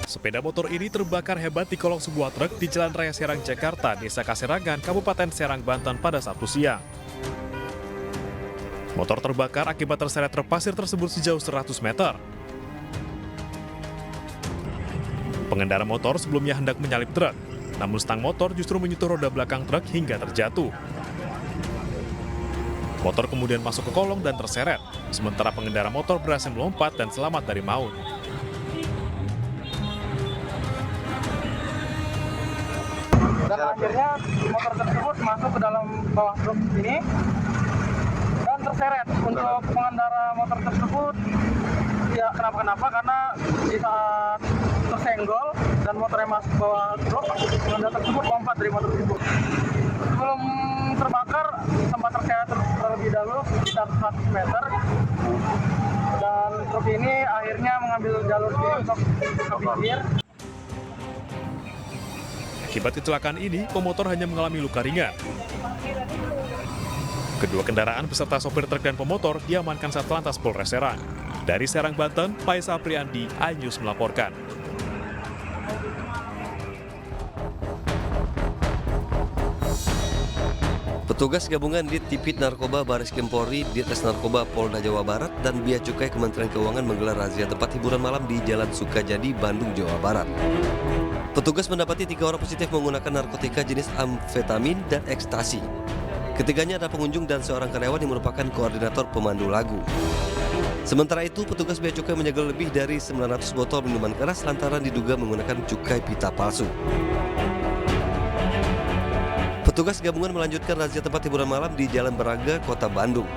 Sepeda motor ini terbakar hebat di kolong sebuah truk di Jalan Raya Serang, Jakarta, Desa Kaserangan, Kabupaten Serang, Banten pada Sabtu siang. Motor terbakar akibat terseret truk pasir tersebut sejauh 100 meter. Pengendara motor sebelumnya hendak menyalip truk, namun stang motor justru menyentuh roda belakang truk hingga terjatuh. Motor kemudian masuk ke kolong dan terseret, sementara pengendara motor berhasil melompat dan selamat dari maut. Dan akhirnya motor tersebut masuk ke dalam bawah truk ini dan terseret. Untuk pengendara motor tersebut ya kenapa-kenapa karena di saat tersenggol dan motornya masuk ke bawah truk, pengendara tersebut lompat dari motor tersebut. Sebelum terbakar sempat terseret terlebih dahulu sekitar 100 meter dan truk ini akhirnya mengambil jalur kiri untuk ke pinggir. Akibat kecelakaan ini, pemotor hanya mengalami luka ringan. Kedua kendaraan beserta sopir truk dan pemotor diamankan Satlantas Polres Serang. Dari Serang, Banten, Faisal Priandi, iNews melaporkan. Petugas gabungan di Tipit Narkoba Bareskrim Polri, Ditres Narkoba Polda Jawa Barat, dan Bea Cukai Kementerian Keuangan menggelar razia tempat hiburan malam di Jalan Sukajadi, Bandung, Jawa Barat. Petugas mendapati 3 orang positif menggunakan narkotika jenis amfetamin dan ekstasi. Ketiganya adalah pengunjung dan seorang karyawan yang merupakan koordinator pemandu lagu. Sementara itu, petugas Bea Cukai menyegel lebih dari 900 botol minuman keras lantaran diduga menggunakan cukai pita palsu. Petugas gabungan melanjutkan razia tempat hiburan malam di Jalan Braga, Kota Bandung.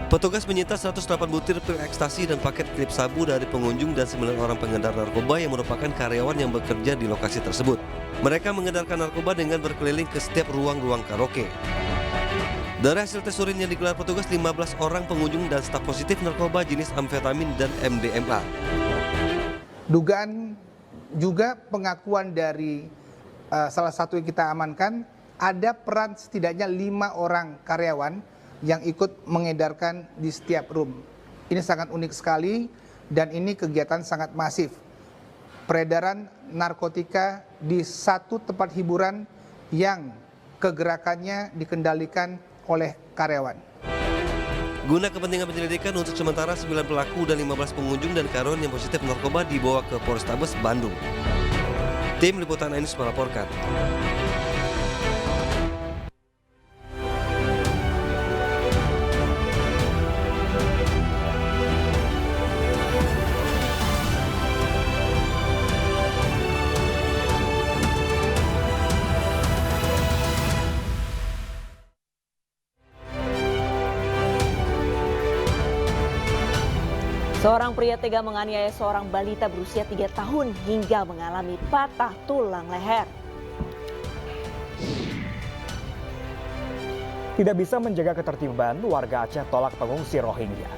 Petugas menyita 108 butir pil ekstasi dan paket klip sabu dari pengunjung dan 9 orang pengedar narkoba yang merupakan karyawan yang bekerja di lokasi tersebut. Mereka mengedarkan narkoba dengan berkeliling ke setiap ruang-ruang karaoke. Dari hasil tes urin yang digelar petugas, 15 orang pengunjung dan staf positif narkoba jenis amfetamin dan MDMA. Dugaan juga pengakuan dari salah satu yang kita amankan, ada peran setidaknya 5 orang karyawan yang ikut mengedarkan di setiap room. Ini sangat unik sekali dan ini kegiatan sangat masif. Peredaran narkotika di satu tempat hiburan yang kegerakannya dikendalikan oleh karyawan. Guna kepentingan penyelidikan, untuk sementara 9 pelaku dan 15 pengunjung dan karyawan yang positif narkoba dibawa ke Polrestabes Bandung. Tim Liputan iNews melaporkan. Seorang pria tega menganiaya seorang balita berusia 3 tahun hingga mengalami patah tulang leher. Tidak bisa menjaga ketertiban, warga Aceh tolak pengungsi Rohingya.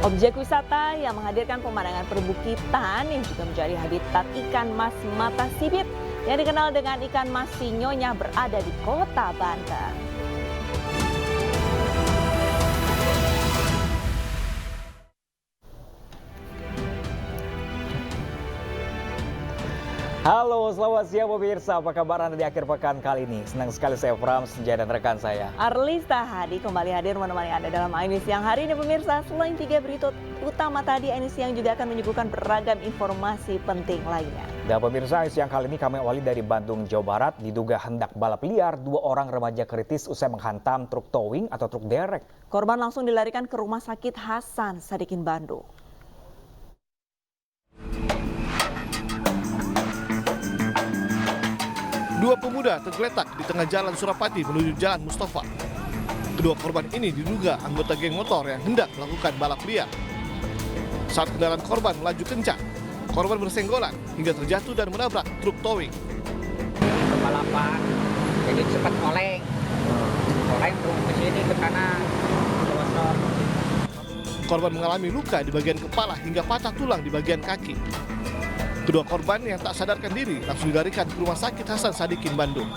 Objek wisata yang menghadirkan pemandangan perbukitan yang juga menjadi habitat ikan mas mata sipit yang dikenal dengan ikan mas sinyonya berada di Kota Banten. Halo, selamat siang pemirsa. Apa kabar Anda di akhir pekan kali ini? Senang sekali saya Pram Senja dan rekan saya Arlista Hadi kembali hadir menemani Anda dalam iNews Siang hari ini pemirsa. Selain 3 berita utama tadi, iNews Siang juga akan menyuguhkan beragam informasi penting lainnya. Dan pemirsa, siang kali ini kami awali dari Bandung, Jawa Barat. Diduga hendak balap liar, 2 orang remaja kritis usai menghantam truk towing atau truk derek. Korban langsung dilarikan ke Rumah Sakit Hasan Sadikin Bandung. Dua pemuda tergeletak di tengah jalan Surapati menuju Jalan Mustafa. Kedua korban ini diduga anggota geng motor yang hendak melakukan balap liar. Saat kendaraan korban melaju kencang, korban bersenggolan hingga terjatuh dan menabrak truk towing. Balapan, jadi cepat oleng terus ke sini ke kanan, bocor. Korban mengalami luka di bagian kepala hingga patah tulang di bagian kaki. Kedua korban yang tak sadarkan diri langsung dilarikan ke Rumah Sakit Hasan Sadikin Bandung.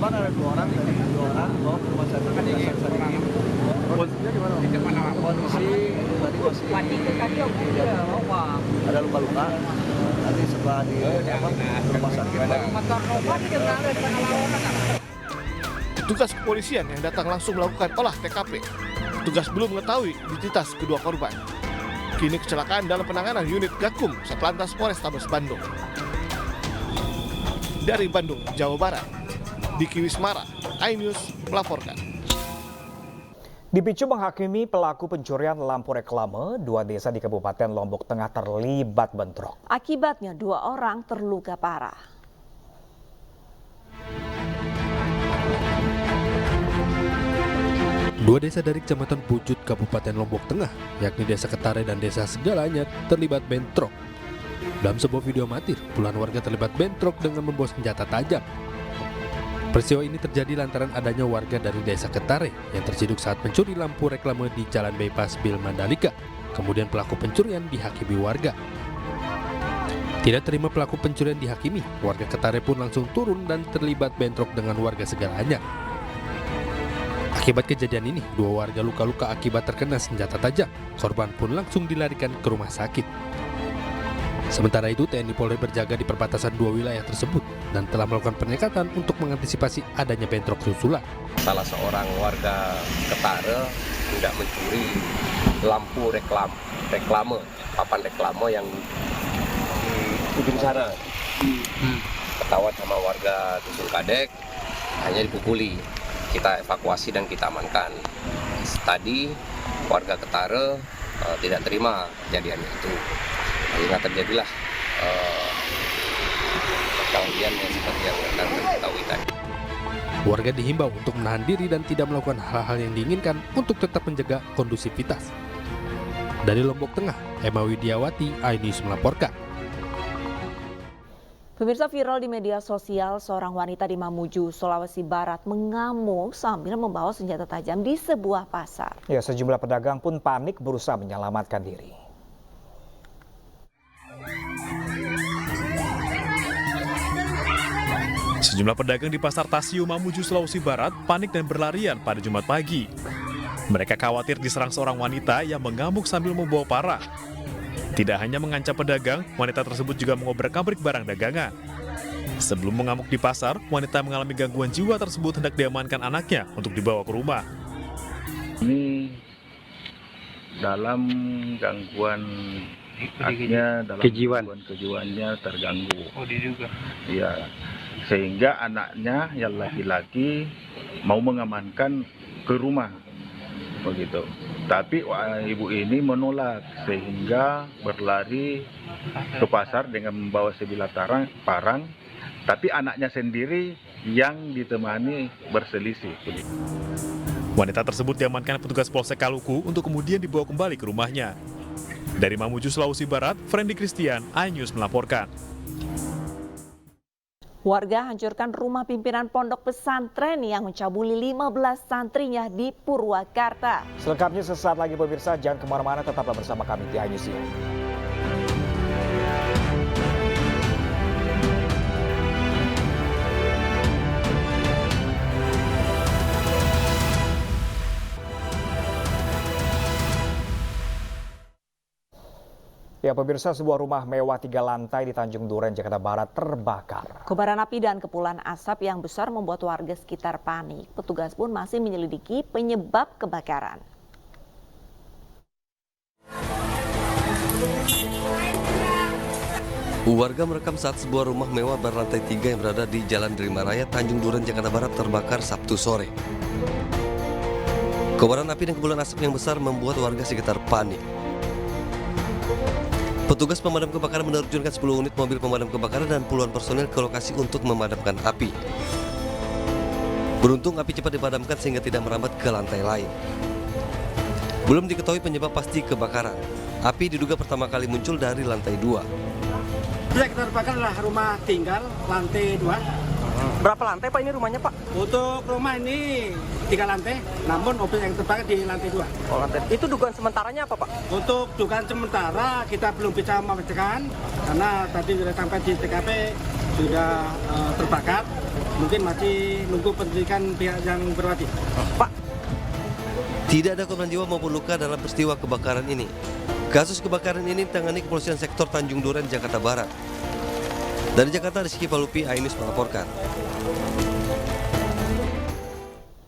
korban ada 2 orang, bawa ke rumah sakit Kondisinya gimana? Kondisi tadi masih ada luka-luka. Nanti setelah di rumah sakit. Petugas kepolisian yang datang langsung melakukan olah TKP. Petugas belum mengetahui identitas kedua korban. Kini kecelakaan dalam penanganan unit Gakum Satlantas Polrestabes Bandung. Dari Bandung, Jawa Barat, Diki Wismara, iNews melaporkan. Dipicu menghakimi pelaku pencurian lampu reklame, 2 desa di Kabupaten Lombok Tengah terlibat bentrok. Akibatnya 2 orang terluka parah. Dua desa dari Kecamatan Pucut, Kabupaten Lombok Tengah, yakni Desa Ketare dan Desa Segalanyar, terlibat bentrok. Dalam sebuah video amatir, puluhan warga terlibat bentrok dengan membawa senjata tajam. Peristiwa ini terjadi lantaran adanya warga dari Desa Ketare yang terciduk saat mencuri lampu reklame di Jalan Bypass Bil Mandalika. Kemudian pelaku pencurian dihakimi warga. Tidak terima pelaku pencurian dihakimi, warga Ketare pun langsung turun dan terlibat bentrok dengan warga Segalanyar. Akibat kejadian ini, 2 warga luka-luka akibat terkena senjata tajam. Korban pun langsung dilarikan ke rumah sakit. Sementara itu, TNI Polri berjaga di perbatasan 2 wilayah tersebut dan telah melakukan penyekatan untuk mengantisipasi adanya bentrok susulan. Salah seorang warga Ketare tidak mencuri lampu reklame, papan reklame yang di ujung sana. Ketahuan sama warga Dusun Kadek, hanya dipukuli. Kita evakuasi dan kita amankan. Tadi warga Ketare tidak terima kejadian itu. Sehingga terjadilah kejadian yang seperti yang akan diketahui tadi. Warga dihimbau untuk menahan diri dan tidak melakukan hal-hal yang diinginkan untuk tetap menjaga kondusivitas. Dari Lombok Tengah, Emma Widiawati, iNews melaporkan. Pemirsa, viral di media sosial, seorang wanita di Mamuju, Sulawesi Barat mengamuk sambil membawa senjata tajam di sebuah pasar. Ya, sejumlah pedagang pun panik berusaha menyelamatkan diri. Sejumlah pedagang di Pasar Tasio Mamuju, Sulawesi Barat panik dan berlarian pada Jumat pagi. Mereka khawatir diserang seorang wanita yang mengamuk sambil membawa parang. Tidak hanya mengancam pedagang, wanita tersebut juga mengobrak-abrik barang dagangan. Sebelum mengamuk di pasar, wanita mengalami gangguan jiwa tersebut hendak diamankan anaknya untuk dibawa ke rumah. Ini dalam gangguan artinya dalam gangguan kejiwaannya terganggu. Oh, dia juga. Iya. Sehingga anaknya yang laki-laki mau mengamankan ke rumah. Begitu. Tapi ibu ini menolak sehingga berlari ke pasar dengan membawa sebilah parang, tapi anaknya sendiri yang ditemani berselisih. Wanita tersebut diamankan petugas Polsek Kaluku untuk kemudian dibawa kembali ke rumahnya. Dari Mamuju, Sulawesi Barat, Frendi Christian, iNews melaporkan. Warga hancurkan rumah pimpinan pondok pesantren yang mencabuli 15 santrinya di Purwakarta. Selengkapnya sesaat lagi pemirsa, jangan kemana-mana, tetaplah bersama kami di iNews. Ya pemirsa, sebuah rumah mewah 3 lantai di Tanjung Duren, Jakarta Barat terbakar. Kobaran api dan kepulan asap yang besar membuat warga sekitar panik. Petugas pun masih menyelidiki penyebab kebakaran. Warga merekam saat sebuah rumah mewah berlantai 3 yang berada di Jalan Derima Raya, Tanjung Duren, Jakarta Barat terbakar Sabtu sore. Kobaran api dan kepulan asap yang besar membuat warga sekitar panik. Petugas pemadam kebakaran menerjunkan 10 unit mobil pemadam kebakaran dan puluhan personil ke lokasi untuk memadamkan api. Beruntung api cepat dipadamkan sehingga tidak merambat ke lantai lain. Belum diketahui penyebab pasti kebakaran. Api diduga pertama kali muncul dari lantai 2. Yang terbakar adalah rumah tinggal lantai 2. Berapa lantai Pak ini rumahnya Pak? Untuk rumah ini 3 lantai, namun mobil yang terbakar di lantai 2. Oh, lantai. Itu dugaan sementaranya apa Pak? Untuk dugaan sementara kita belum bisa memastikan karena tadi sudah sampai di TKP sudah terbakar. Mungkin masih nunggu penyelidikan pihak yang berwajib. Pak, Tidak ada korban jiwa maupun luka dalam peristiwa kebakaran ini. Kasus kebakaran ini ditangani Kepolisian Sektor Tanjung Duren, Jakarta Barat. Dari Jakarta, Rizky Palupi, Ainus melaporkan.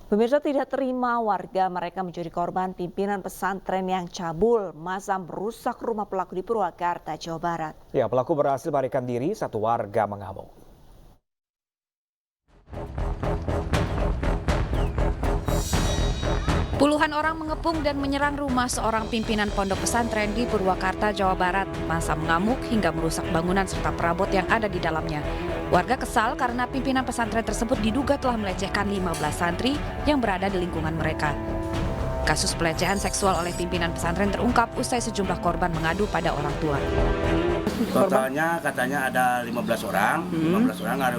Pemirsa, tidak terima warga mereka menjadi korban pimpinan pesantren yang cabul masa merusak rumah pelaku di Purwakarta, Jawa Barat. Ya, pelaku berhasil melarikan diri, satu warga mengamuk. Puluhan orang mengepung dan menyerang rumah seorang pimpinan pondok pesantren di Purwakarta, Jawa Barat. Massa mengamuk hingga merusak bangunan serta perabot yang ada di dalamnya. Warga kesal karena pimpinan pesantren tersebut diduga telah melecehkan 15 santri yang berada di lingkungan mereka. Kasus pelecehan seksual oleh pimpinan pesantren terungkap usai sejumlah korban mengadu pada orang tua. Totalnya katanya ada 15 orang, 15 orang ada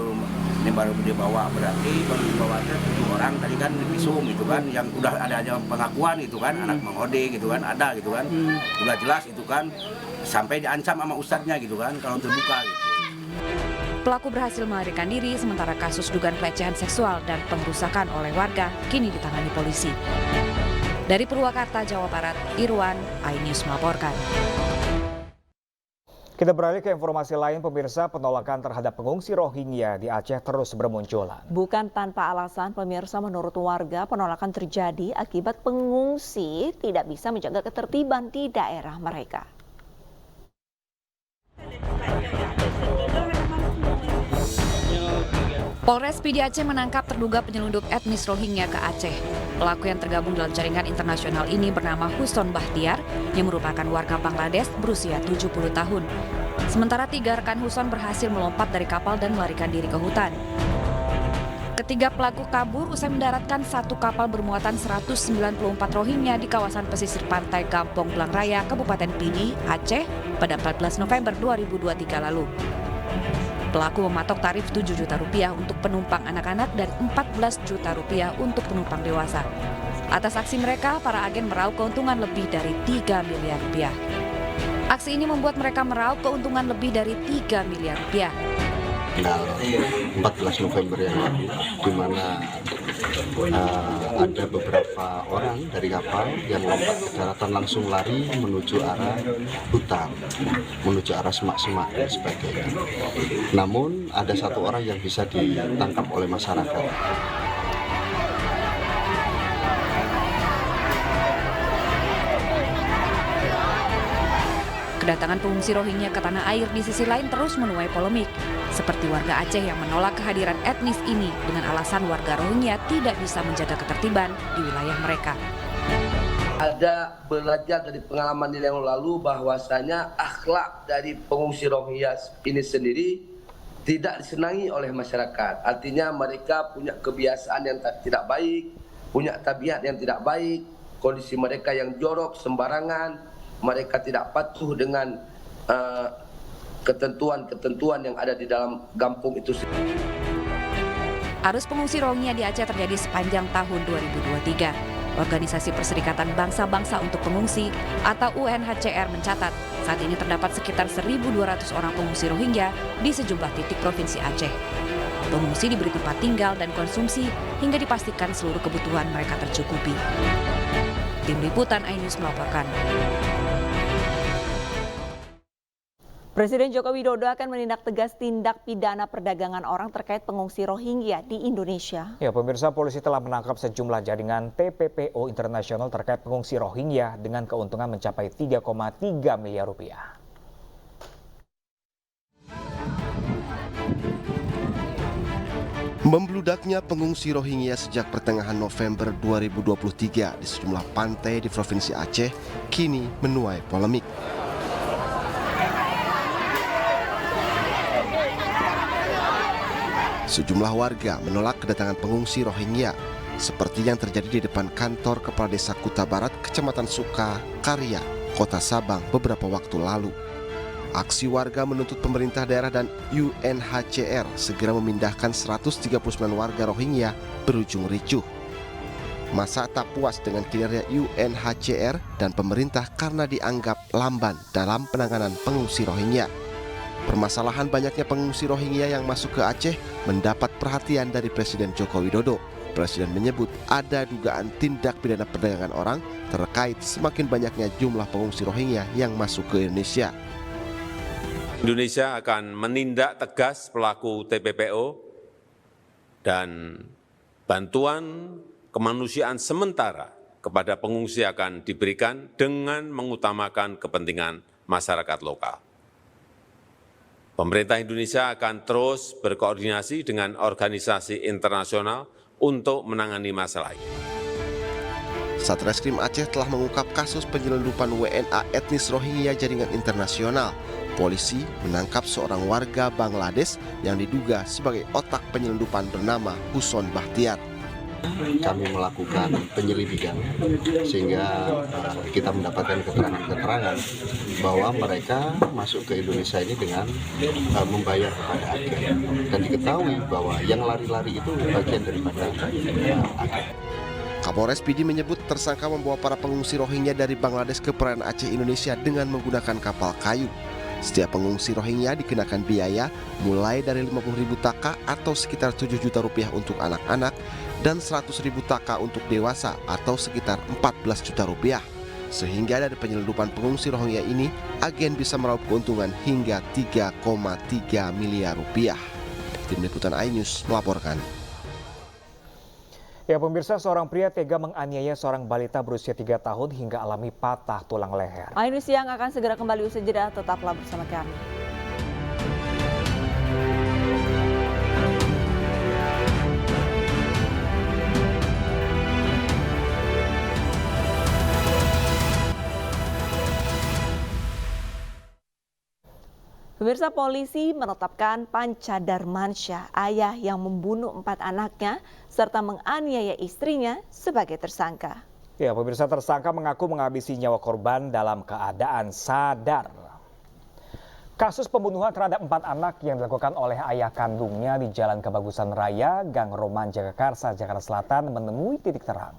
ini baru dibawa, berarti baru dibawa 7 orang tadi kan visum gitu kan, yang udah ada aja pengakuan gitu kan, anak menghode gitu kan, ada gitu kan, udah jelas itu kan, sampai diancam sama ustadznya gitu kan, kalau terbuka gitu. Pelaku berhasil melarikan diri, sementara kasus dugaan pelecehan seksual dan pengrusakan oleh warga kini ditangani polisi. Dari Purwakarta, Jawa Barat, Irwan, iNews melaporkan. Kita beralih ke informasi lain, pemirsa. Penolakan terhadap pengungsi Rohingya di Aceh terus bermunculan. Bukan tanpa alasan, pemirsa, menurut warga penolakan terjadi akibat pengungsi tidak bisa menjaga ketertiban di daerah mereka. Polres Pidi Aceh menangkap terduga penyelundup etnis Rohingya ke Aceh. Pelaku yang tergabung dalam jaringan internasional ini bernama Huson Bahtiar, yang merupakan warga Bangladesh berusia 70 tahun. Sementara 3 rekan Huson berhasil melompat dari kapal dan melarikan diri ke hutan. Ketiga pelaku kabur usai mendaratkan satu kapal bermuatan 194 Rohingya di kawasan pesisir pantai Gampong Belang Raya, Kabupaten Pidi, Aceh pada 14 November 2023 lalu. Pelaku mematok tarif Rp7 juta untuk penumpang anak-anak dan Rp14 juta untuk penumpang dewasa. Atas aksi mereka, para agen meraup keuntungan lebih dari Rp3 miliar. Aksi ini membuat mereka meraup keuntungan lebih dari Rp3 miliar. 14 November yang lalu, di mana ada beberapa orang dari kapal yang lompat ke daratan langsung lari menuju arah hutan, menuju arah semak-semak dan sebagainya. Namun ada satu orang yang bisa ditangkap oleh masyarakat. Kedatangan pengungsi Rohingya ke tanah air di sisi lain terus menuai polemik. Seperti warga Aceh yang menolak kehadiran etnis ini dengan alasan warga Rohingya tidak bisa menjaga ketertiban di wilayah mereka. Ada belajar dari pengalaman yang lalu bahwasanya akhlak dari pengungsi Rohingya ini sendiri tidak disenangi oleh masyarakat. Artinya mereka punya kebiasaan yang tidak baik, punya tabiat yang tidak baik, kondisi mereka yang jorok, sembarangan. Mereka tidak patuh dengan ketentuan-ketentuan yang ada di dalam kampung itu. Arus pengungsi Rohingya di Aceh terjadi sepanjang tahun 2023. Organisasi Perserikatan Bangsa-Bangsa untuk Pengungsi atau UNHCR mencatat saat ini terdapat sekitar 1.200 orang pengungsi Rohingya di sejumlah titik provinsi Aceh. Pengungsi diberi tempat tinggal dan konsumsi hingga dipastikan seluruh kebutuhan mereka tercukupi. Tim Liputan iNews melaporkan. Presiden Joko Widodo akan menindak tegas tindak pidana perdagangan orang terkait pengungsi Rohingya di Indonesia. Ya, pemirsa, polisi telah menangkap sejumlah jaringan TPPO internasional terkait pengungsi Rohingya dengan keuntungan mencapai 3,3 miliar rupiah. Membludaknya pengungsi Rohingya sejak pertengahan November 2023 di sejumlah pantai di Provinsi Aceh kini menuai polemik. Sejumlah warga menolak kedatangan pengungsi Rohingya, seperti yang terjadi di depan kantor Kepala Desa Kuta Barat, Kecamatan Suka, Karya, Kota Sabang beberapa waktu lalu. Aksi warga menuntut pemerintah daerah dan UNHCR segera memindahkan 139 warga Rohingya berujung ricuh. Massa tak puas dengan kinerja UNHCR dan pemerintah karena dianggap lamban dalam penanganan pengungsi Rohingya. permasalahan banyaknya pengungsi Rohingya yang masuk ke Aceh mendapat perhatian dari Presiden Joko Widodo. Presiden menyebut ada dugaan tindak pidana perdagangan orang terkait semakin banyaknya jumlah pengungsi Rohingya yang masuk ke Indonesia. Indonesia akan menindak tegas pelaku TPPO dan bantuan kemanusiaan sementara kepada pengungsi akan diberikan dengan mengutamakan kepentingan masyarakat lokal. Pemerintah Indonesia akan terus berkoordinasi dengan organisasi internasional untuk menangani masalah ini. Satreskrim Aceh telah mengungkap kasus penyelundupan WNA etnis Rohingya jaringan internasional. Polisi menangkap seorang warga Bangladesh yang diduga sebagai otak penyelundupan bernama Huson Bahtiar. Kami melakukan penyelidikan sehingga kita mendapatkan keterangan-keterangan bahwa mereka masuk ke Indonesia ini dengan membayar kepada agen, dan diketahui bahwa yang lari-lari itu bagian daripada agen. Kapolres Pidi menyebut tersangka membawa para pengungsi Rohingya dari Bangladesh ke perairan Aceh Indonesia dengan menggunakan kapal kayu. Setiap pengungsi Rohingya dikenakan biaya mulai dari 50.000 taka atau sekitar 7 juta rupiah untuk anak-anak dan 100.000 taka untuk dewasa atau sekitar 14 juta rupiah. Sehingga dari penyelundupan pengungsi Rohingya ini, agen bisa meraup keuntungan hingga 3,3 miliar rupiah. Tim Liputan iNews melaporkan. Ya pemirsa, seorang pria tega menganiaya seorang balita berusia 3 tahun hingga alami patah tulang leher. iNews Siang akan segera kembali usai jeda, tetaplah bersama kami. Pemirsa, polisi menetapkan Panca Darmansyah, ayah yang membunuh 4 anaknya serta menganiaya istrinya sebagai tersangka. Ya, pemirsa, tersangka mengaku menghabisi nyawa korban dalam keadaan sadar. Kasus pembunuhan terhadap 4 anak yang dilakukan oleh ayah kandungnya di Jalan Kebagusan Raya, Gang Roman Jagakarsa, Jakarta Selatan menemui titik terang.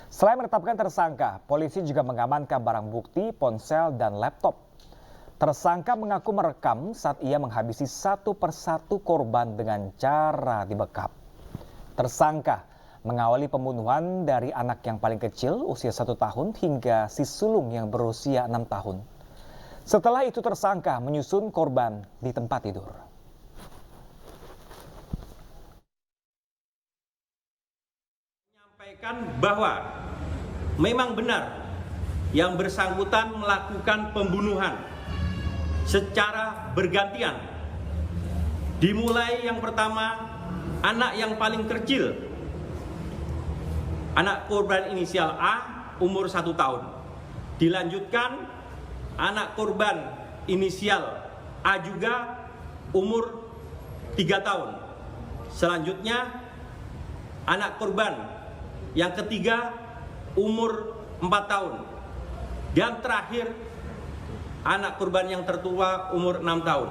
Selain menetapkan tersangka, polisi juga mengamankan barang bukti, ponsel, dan laptop. Tersangka mengaku merekam saat ia menghabisi satu persatu korban dengan cara dibekap. Tersangka mengawali pembunuhan dari anak yang paling kecil usia 1 tahun hingga si sulung yang berusia 6 tahun. Setelah itu tersangka menyusun korban di tempat tidur. Menyampaikan bahwa memang benar yang bersangkutan melakukan pembunuhan secara bergantian. Dimulai yang pertama, anak yang paling kecil, anak korban inisial A, umur 1 tahun. Dilanjutkan anak korban inisial A juga umur 3 tahun. Selanjutnya anak korban yang ketiga umur 4 tahun. Dan terakhir anak korban yang tertua umur 6 tahun.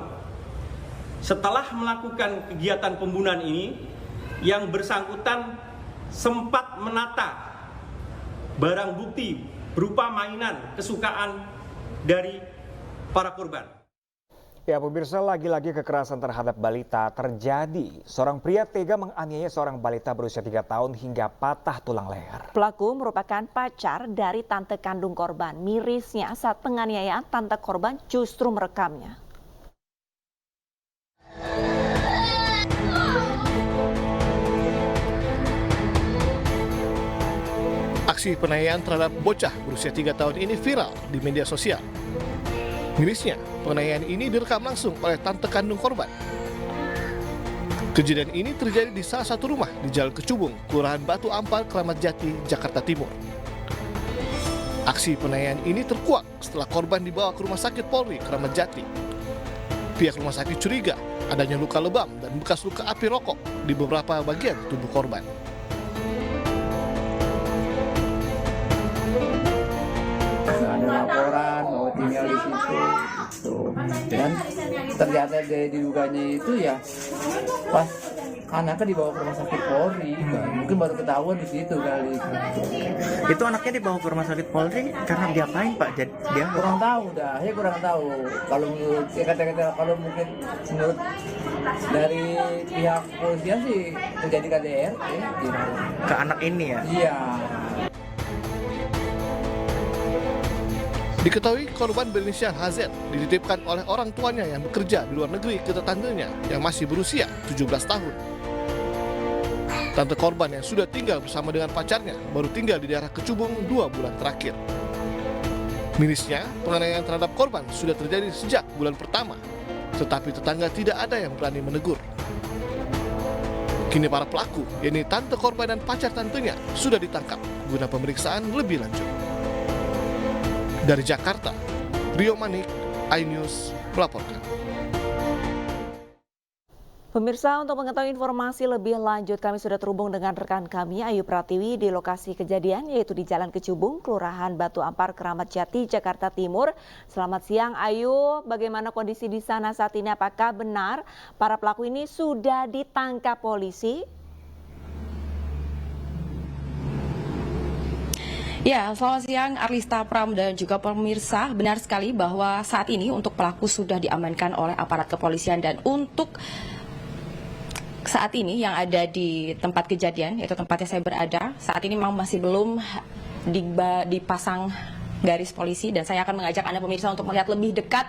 Setelah melakukan kegiatan pembunuhan ini, yang bersangkutan sempat menata barang bukti berupa mainan kesukaan dari para korban. Ya pemirsa, lagi-lagi kekerasan terhadap balita terjadi. Seorang pria tega menganiaya seorang balita berusia 3 tahun hingga patah tulang leher. Pelaku merupakan pacar dari tante kandung korban. Mirisnya saat penganiayaan, tante korban justru merekamnya. Aksi penganiayaan terhadap bocah berusia 3 tahun ini viral di media sosial. Mirisnya, penganiayaan ini direkam langsung oleh tante kandung korban. Kejadian ini terjadi di salah satu rumah di Jalan Kecubung, Kelurahan Batu Ampar, Kramat Jati, Jakarta Timur. Aksi penganiayaan ini terkuak setelah korban dibawa ke Rumah Sakit Polri, Kramat Jati. Pihak rumah sakit curiga adanya luka lebam dan bekas luka api rokok di beberapa bagian tubuh korban. Ada laporan bahwa tinggal di situ gitu. Dan ternyata diduganya itu ya pas anaknya dibawa ke rumah sakit Polri, mungkin baru ketahuan di situ kali. Itu anaknya dibawa ke rumah sakit Polri karena diapain Pak? Dia kurang tahu dah, ya kurang tahu. Kalau menurut kata-kata kalau mungkin menurut dari pihak polisian sih terjadi KDRT ke anak ini ya? Iya. Diketahui korban berinisial HZ dititipkan oleh orang tuanya yang bekerja di luar negeri ke tetanganya yang masih berusia 17 tahun. Tante korban yang sudah tinggal bersama dengan pacarnya baru tinggal di daerah Kecubung 2 bulan terakhir. Mirisnya, penganiayaan terhadap korban sudah terjadi sejak bulan pertama, tetapi tetangga tidak ada yang berani menegur. Kini para pelaku, yaitu tante korban dan pacar tantenya, sudah ditangkap guna pemeriksaan lebih lanjut. Dari Jakarta, Rio Manik, iNews melaporkan. Pemirsa, untuk mengetahui informasi lebih lanjut, kami sudah terhubung dengan rekan kami Ayu Pratiwi di lokasi kejadian, yaitu di Jalan Kecubung, Kelurahan Batu Ampar, Keramat Jati, Jakarta Timur. Selamat siang Ayu, bagaimana kondisi di sana saat ini? Apakah benar para pelaku ini sudah ditangkap polisi? Ya, selamat siang Arlista Pram dan juga pemirsa. Benar sekali bahwa saat ini untuk pelaku sudah diamankan oleh aparat kepolisian, dan untuk saat ini yang ada di tempat kejadian, yaitu tempatnya saya berada, saat ini memang masih belum dipasang garis polisi, dan saya akan mengajak Anda pemirsa untuk melihat lebih dekat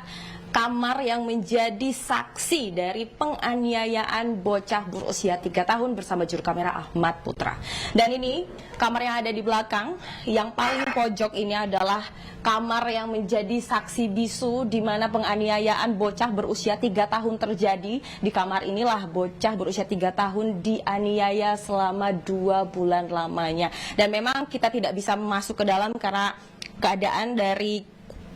kamar yang menjadi saksi dari penganiayaan bocah berusia 3 tahun bersama juru kamera Ahmad Putra. Dan ini kamar yang ada di belakang, yang paling pojok ini adalah kamar yang menjadi saksi bisu di mana penganiayaan bocah berusia 3 tahun terjadi. Di kamar inilah bocah berusia 3 tahun dianiaya selama 2 bulan lamanya. Dan memang kita tidak bisa masuk ke dalam karena keadaan dari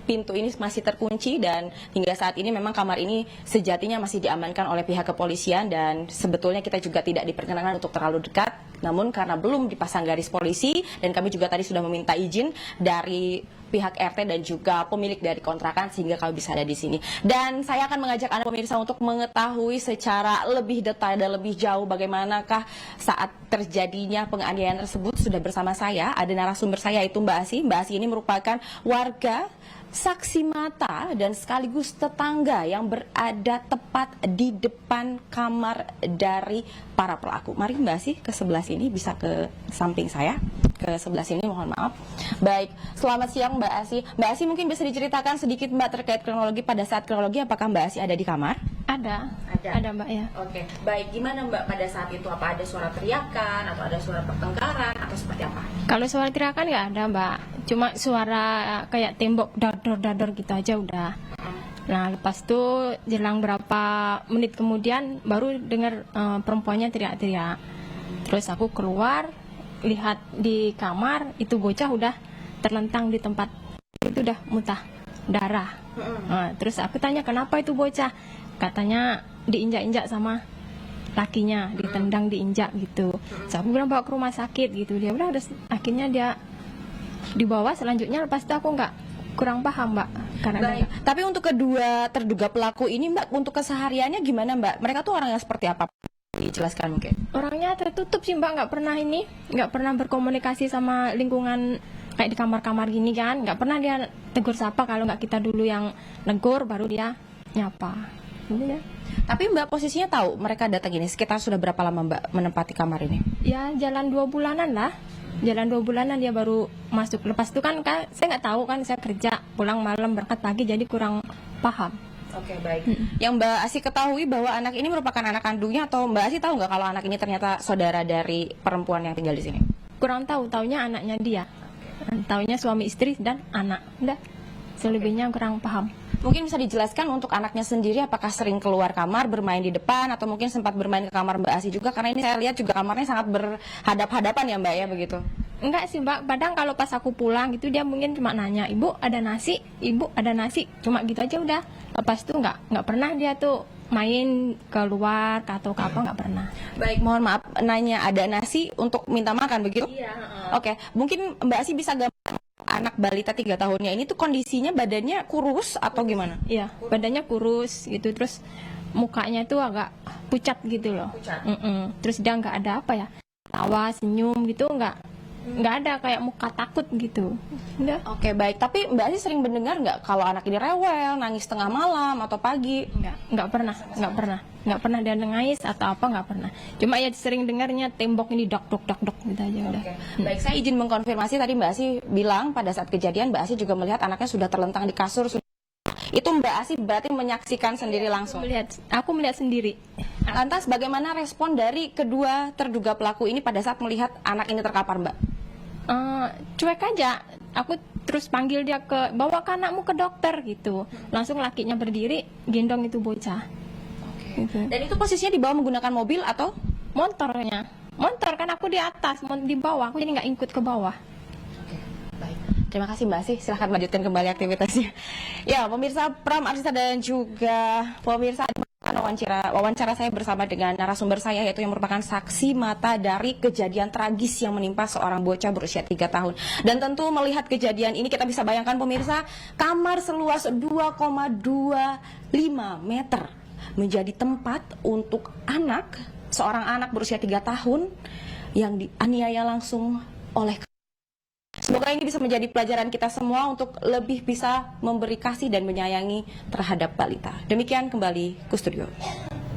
pintu ini masih terkunci, dan hingga saat ini memang kamar ini sejatinya masih diamankan oleh pihak kepolisian, dan sebetulnya kita juga tidak diperkenankan untuk terlalu dekat. Namun karena belum dipasang garis polisi, dan kami juga tadi sudah meminta izin dari pihak RT dan juga pemilik dari kontrakan sehingga kami bisa ada di sini. Dan saya akan mengajak Anda pemirsa untuk mengetahui secara lebih detail dan lebih jauh bagaimanakah saat terjadinya penganiayaan tersebut. Sudah bersama saya ada narasumber saya, yaitu Mbak Asi. Mbak Asi ini merupakan warga, saksi mata dan sekaligus tetangga yang berada tepat di depan kamar dari para pelaku. Mari Mbak Asi ke sebelah sini, bisa ke samping saya, ke sebelah sini, mohon maaf. Baik, selamat siang Mbak Asi. Mbak Asi mungkin bisa diceritakan sedikit Mbak terkait kronologi, pada saat kronologi apakah Mbak Asi ada di kamar? Ada Mbak ya. Oke, baik, gimana Mbak pada saat itu? Apa ada suara teriakan atau ada suara pertengkaran atau seperti apa? Kalau suara teriakan nggak ada Mbak, cuma suara kayak tembok dador gitu aja udah. Nah lepas itu jelang berapa menit kemudian baru dengar perempuannya teriak-teriak. Terus aku keluar, lihat di kamar itu bocah udah terlentang di tempat, itu udah muntah darah. Nah, terus aku tanya kenapa itu bocah, katanya diinjak-injak sama lakinya, ditendang, diinjak gitu. Terus aku bilang bawa ke rumah sakit gitu, dia udah akhirnya dia dibawa. Selanjutnya lepas itu aku kurang paham Mbak. Baik. Tapi untuk kedua terduga pelaku ini Mbak, untuk kesehariannya gimana Mbak? Mereka tuh orangnya seperti apa? Dijelaskan mungkin. Orangnya tertutup sih Mbak, nggak pernah berkomunikasi sama lingkungan kayak di kamar-kamar gini kan. Nggak pernah dia tegur sapa, kalau nggak kita dulu yang negur baru dia nyapa. Ya. Tapi Mbak posisinya tahu mereka datang ini sekitar sudah berapa lama Mbak menempati kamar ini? Ya jalan 2 bulanan lah. Jalan 2 bulanan dia baru masuk. Lepas itu kan saya nggak tahu kan, saya kerja pulang malam berangkat pagi jadi kurang paham. Oke, baik. Yang Mbak Asi ketahui bahwa anak ini merupakan anak kandungnya, atau Mbak Asi tahu nggak kalau anak ini ternyata saudara dari perempuan yang tinggal di sini? Kurang tahu, taunya anaknya dia. Taunya suami istri dan anak. Udah. Selebihnya kurang paham. Mungkin bisa dijelaskan untuk anaknya sendiri, apakah sering keluar kamar bermain di depan atau mungkin sempat bermain ke kamar Mbak Asi juga, karena ini saya lihat juga kamarnya sangat berhadap-hadapan ya Mbak ya, begitu? Enggak sih Mbak, kadang kalau pas aku pulang gitu dia mungkin cuma nanya, ibu ada nasi, cuma gitu aja udah. Lepas itu nggak pernah dia tuh main keluar atau ke apa, nggak pernah. Baik, mohon maaf, nanya ada nasi untuk minta makan begitu? Iya. Oke, mungkin Mbak Asi bisa gambar anak balita 3 tahunnya ini tuh kondisinya badannya kurus atau gimana? Iya, badannya kurus gitu, terus mukanya itu agak pucat gitu loh. Terus dia nggak ada apa ya, tawa, senyum gitu, nggak ada kayak muka takut gitu. Udah. Oke, baik. Tapi Mbak Asi sering mendengar nggak kalau anak ini rewel, nangis tengah malam atau pagi? Nggak pernah dia nangis atau apa, nggak pernah. Cuma ya sering dengarnya tembok ini dok gitu aja udah. Baik, saya izin mengkonfirmasi tadi Mbak Asi bilang pada saat kejadian Mbak Asi juga melihat anaknya sudah terlentang di kasur. Itu Mbak Asi berarti menyaksikan sendiri langsung? Aku melihat sendiri. Lantas bagaimana respon dari kedua terduga pelaku ini pada saat melihat anak ini terkapar, Mbak? Cuek aja. Aku terus panggil dia bawa ke anakmu ke dokter gitu. Langsung lakinya berdiri, gendong itu bocah. Gitu. Dan itu posisinya dibawa menggunakan mobil atau? Motornya. Motor kan aku di atas, di bawah. Aku jadi nggak ikut ke bawah. Terima kasih Mbak Asi, silahkan lanjutkan kembali aktivitasnya. Ya, pemirsa Pram, Arsista dan juga pemirsa wawancara saya bersama dengan narasumber saya yaitu yang merupakan saksi mata dari kejadian tragis yang menimpa seorang bocah berusia 3 tahun. Dan tentu melihat kejadian ini kita bisa bayangkan pemirsa, kamar seluas 2,25 meter menjadi tempat untuk seorang anak berusia 3 tahun yang dianiaya langsung oleh. Semoga ini bisa menjadi pelajaran kita semua untuk lebih bisa memberi kasih dan menyayangi terhadap balita. Demikian kembali ke studio.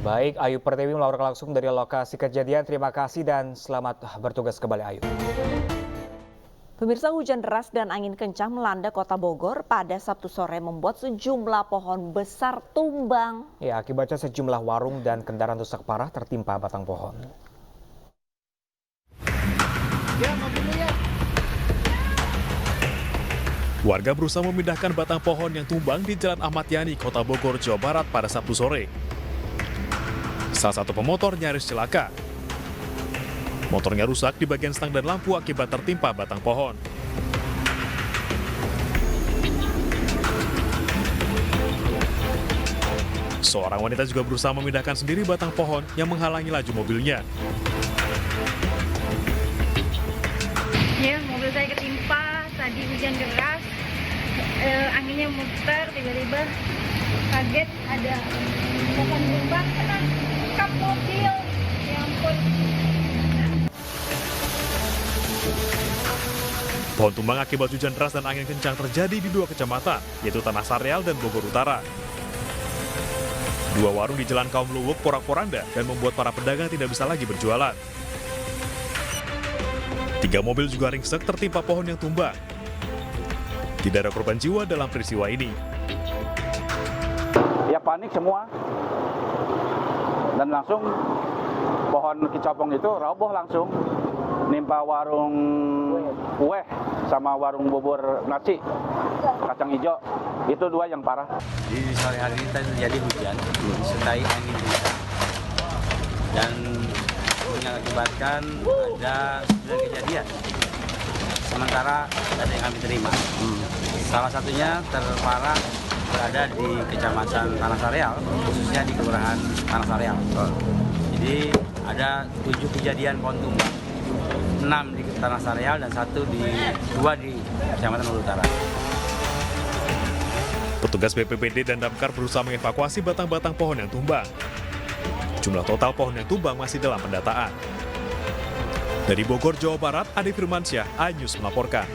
Baik, Ayu Pertiwi melaporkan langsung dari lokasi kejadian. Terima kasih dan selamat bertugas kembali, Ayu. Pemirsa, hujan deras dan angin kencang melanda Kota Bogor pada Sabtu sore membuat sejumlah pohon besar tumbang. Ya, akibatnya sejumlah warung dan kendaraan rusak parah tertimpa batang pohon. Warga berusaha memindahkan batang pohon yang tumbang di Jalan Ahmad Yani, Kota Bogor, Jawa Barat pada Sabtu sore. Salah satu pemotor nyaris celaka. Motornya rusak di bagian stang dan lampu akibat tertimpa batang pohon. Seorang wanita juga berusaha memindahkan sendiri batang pohon yang menghalangi laju mobilnya. Ya, mobil saya ketimpa, tadi hujan deras, anginnya muter, tiba-tiba kaget ada pohon tumbang kena kap mobil. Ya ampun. Pohon tumbang akibat hujan deras dan angin kencang terjadi di 2 kecamatan, yaitu Tanah Sareal dan Bogor Utara. 2 warung di Jalan Kaum Luwuk porak-poranda dan membuat para pedagang tidak bisa lagi berjualan. 3 mobil juga ringsek tertimpa pohon yang tumbang. Tidak ada korban jiwa dalam peristiwa ini. Ya panik semua. Dan langsung pohon kicopong itu roboh langsung. Nimpa warung kue sama warung bubur nasi, kacang hijau. Itu 2 yang parah. Di sore hari ini terjadi hujan, disertai angin kencang. Dan mengakibatkan ada 9 kejadian. Sementara ada yang kami terima. Salah satunya terparah berada di Kecamatan Tanah Sareal, khususnya di Kelurahan Tanah Sareal. Jadi ada 7 kejadian pohon tumbang, 6 di Tanah Sareal dan 2 di Kecamatan Bogor Utara. Petugas BPBD dan Damkar berusaha mengevakuasi batang-batang pohon yang tumbang. Jumlah total pohon yang tumbang masih dalam pendataan. Dari Bogor, Jawa Barat, Adi Firmansyah, iNews melaporkan.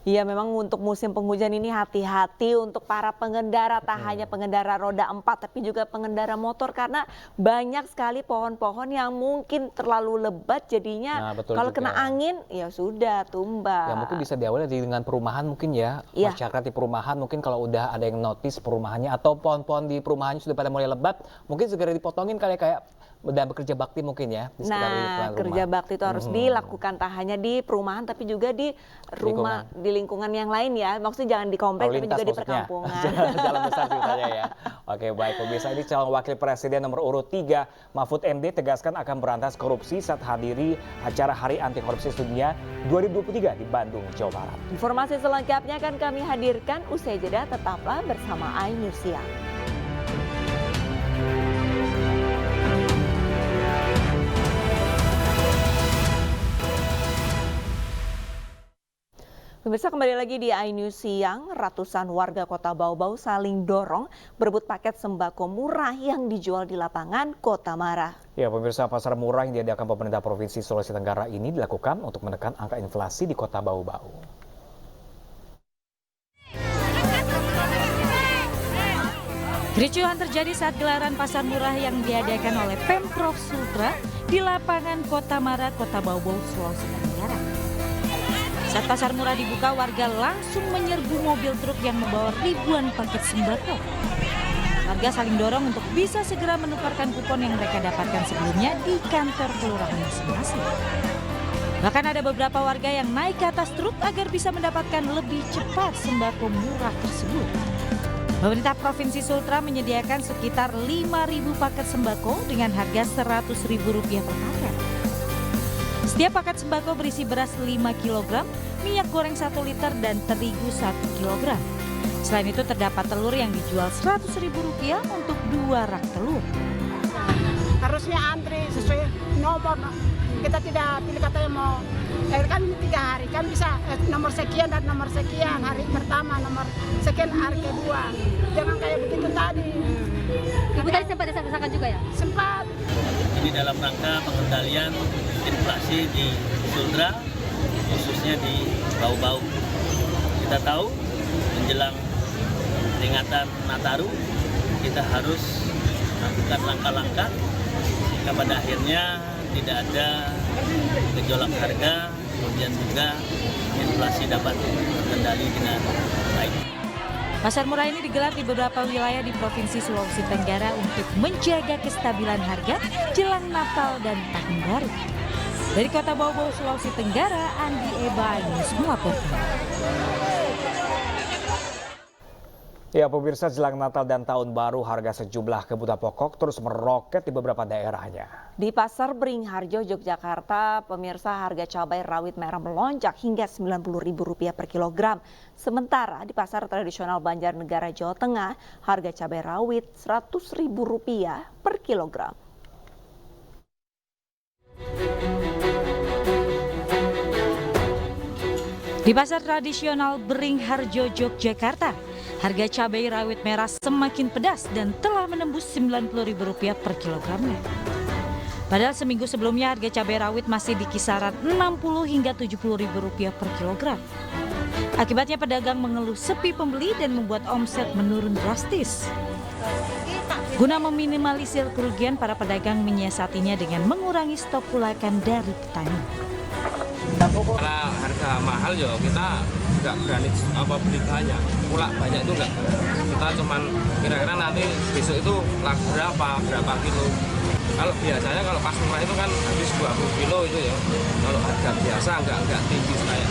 Ya, memang untuk musim penghujan ini hati-hati untuk para pengendara, tak hanya pengendara roda 4 tapi juga pengendara motor karena banyak sekali pohon-pohon yang mungkin terlalu lebat jadinya kalau kena angin ya sudah tumbang. Ya mungkin bisa diawali dengan perumahan mungkin ya, masyarakat di perumahan mungkin kalau udah ada yang notice perumahannya atau pohon-pohon di perumahannya sudah pada mulai lebat mungkin segera dipotongin kayak udah bekerja bakti mungkin ya di sekitar Nah, kerja bakti itu harus dilakukan tak hanya di perumahan tapi juga di rumah, di lingkungan yang lain ya. Maksudnya jangan di komplek tapi juga di perkampungan. Jalan besar ceritanya ya. Oke, baik pemirsa, ini calon wakil presiden nomor urut 3 Mahfud MD tegaskan akan berantas korupsi saat hadiri acara Hari Anti Korupsi Sedunia 2023 di Bandung, Jawa Barat. Informasi selengkapnya akan kami hadirkan usai jeda, tetaplah bersama iNews Siang. Pemirsa, kembali lagi di iNews Siang, ratusan warga Kota Bau-Bau saling dorong berebut paket sembako murah yang dijual di lapangan Kota Mara. Ya, pemirsa, pasar murah yang diadakan pemerintah Provinsi Sulawesi Tenggara ini dilakukan untuk menekan angka inflasi di Kota Bau-Bau. Kericuhan terjadi saat gelaran pasar murah yang diadakan oleh Pemprov Sultra di lapangan Kota Mara, Kota Bau-Bau, Sulawesi Tenggara. Saat pasar murah dibuka, warga langsung menyerbu mobil truk yang membawa ribuan paket sembako. Warga saling dorong untuk bisa segera menukarkan kupon yang mereka dapatkan sebelumnya di kantor kelurahan masing-masing. Bahkan ada beberapa warga yang naik ke atas truk agar bisa mendapatkan lebih cepat sembako murah tersebut. Pemerintah Provinsi Sultra menyediakan sekitar 5.000 paket sembako dengan harga Rp100.000 per paket. Setiap paket sembako berisi beras 5 kg, minyak goreng 1 liter, dan terigu 1 kg. Selain itu terdapat telur yang dijual Rp100.000 untuk 2 rak telur. Harusnya antri sesuai nomor. Kita tidak pilih katanya mau, kan 3 hari, kan bisa nomor sekian dan nomor sekian. Hari pertama nomor sekian, hari kedua. Jangan kayak begitu tadi. Ibu tadi sempat desak-desakan juga ya? Sempat. Ini dalam rangka pengendalian inflasi di Sultra, khususnya di Bau-Bau. Kita tahu menjelang peringatan Nataru, kita harus melakukan langkah-langkah sehingga pada akhirnya tidak ada gejolak harga, kemudian juga inflasi dapat terkendali dengan baik. Pasar murah ini digelar di beberapa wilayah di Provinsi Sulawesi Tenggara untuk menjaga kestabilan harga jelang Natal dan Tahun Baru. Dari Kota Bau-Bau, Sulawesi Tenggara, Andi Eba, iNews melaporkan. Ya, pemirsa, jelang Natal dan Tahun Baru, harga sejumlah kebutuhan pokok terus meroket di beberapa daerahnya. Di Pasar Beringharjo, Yogyakarta, pemirsa, harga cabai rawit merah melonjak hingga Rp90.000 per kilogram. Sementara di Pasar Tradisional Banjarnegara, Jawa Tengah, harga cabai rawit Rp100.000 per kilogram. Di Pasar Tradisional Beringharjo, Yogyakarta, harga cabai rawit merah semakin pedas dan telah menembus Rp90.000 per kilogramnya. Padahal seminggu sebelumnya harga cabai rawit masih di kisaran Rp60 hingga Rp70.000 per kilogram. Akibatnya pedagang mengeluh sepi pembeli dan membuat omset menurun drastis. Guna meminimalisir kerugian, para pedagang menyiasatinya dengan mengurangi stok pulakan dari petani. Karena harga mahal ya kita nggak berani beli banyak, pulak banyak itu nggak. Kita cuman kira-kira nanti besok itu laku berapa kilo. Kalau biasanya kalau pas murah itu kan habis 20 kilo itu ya. Kalau harga biasa nggak tinggi kayak.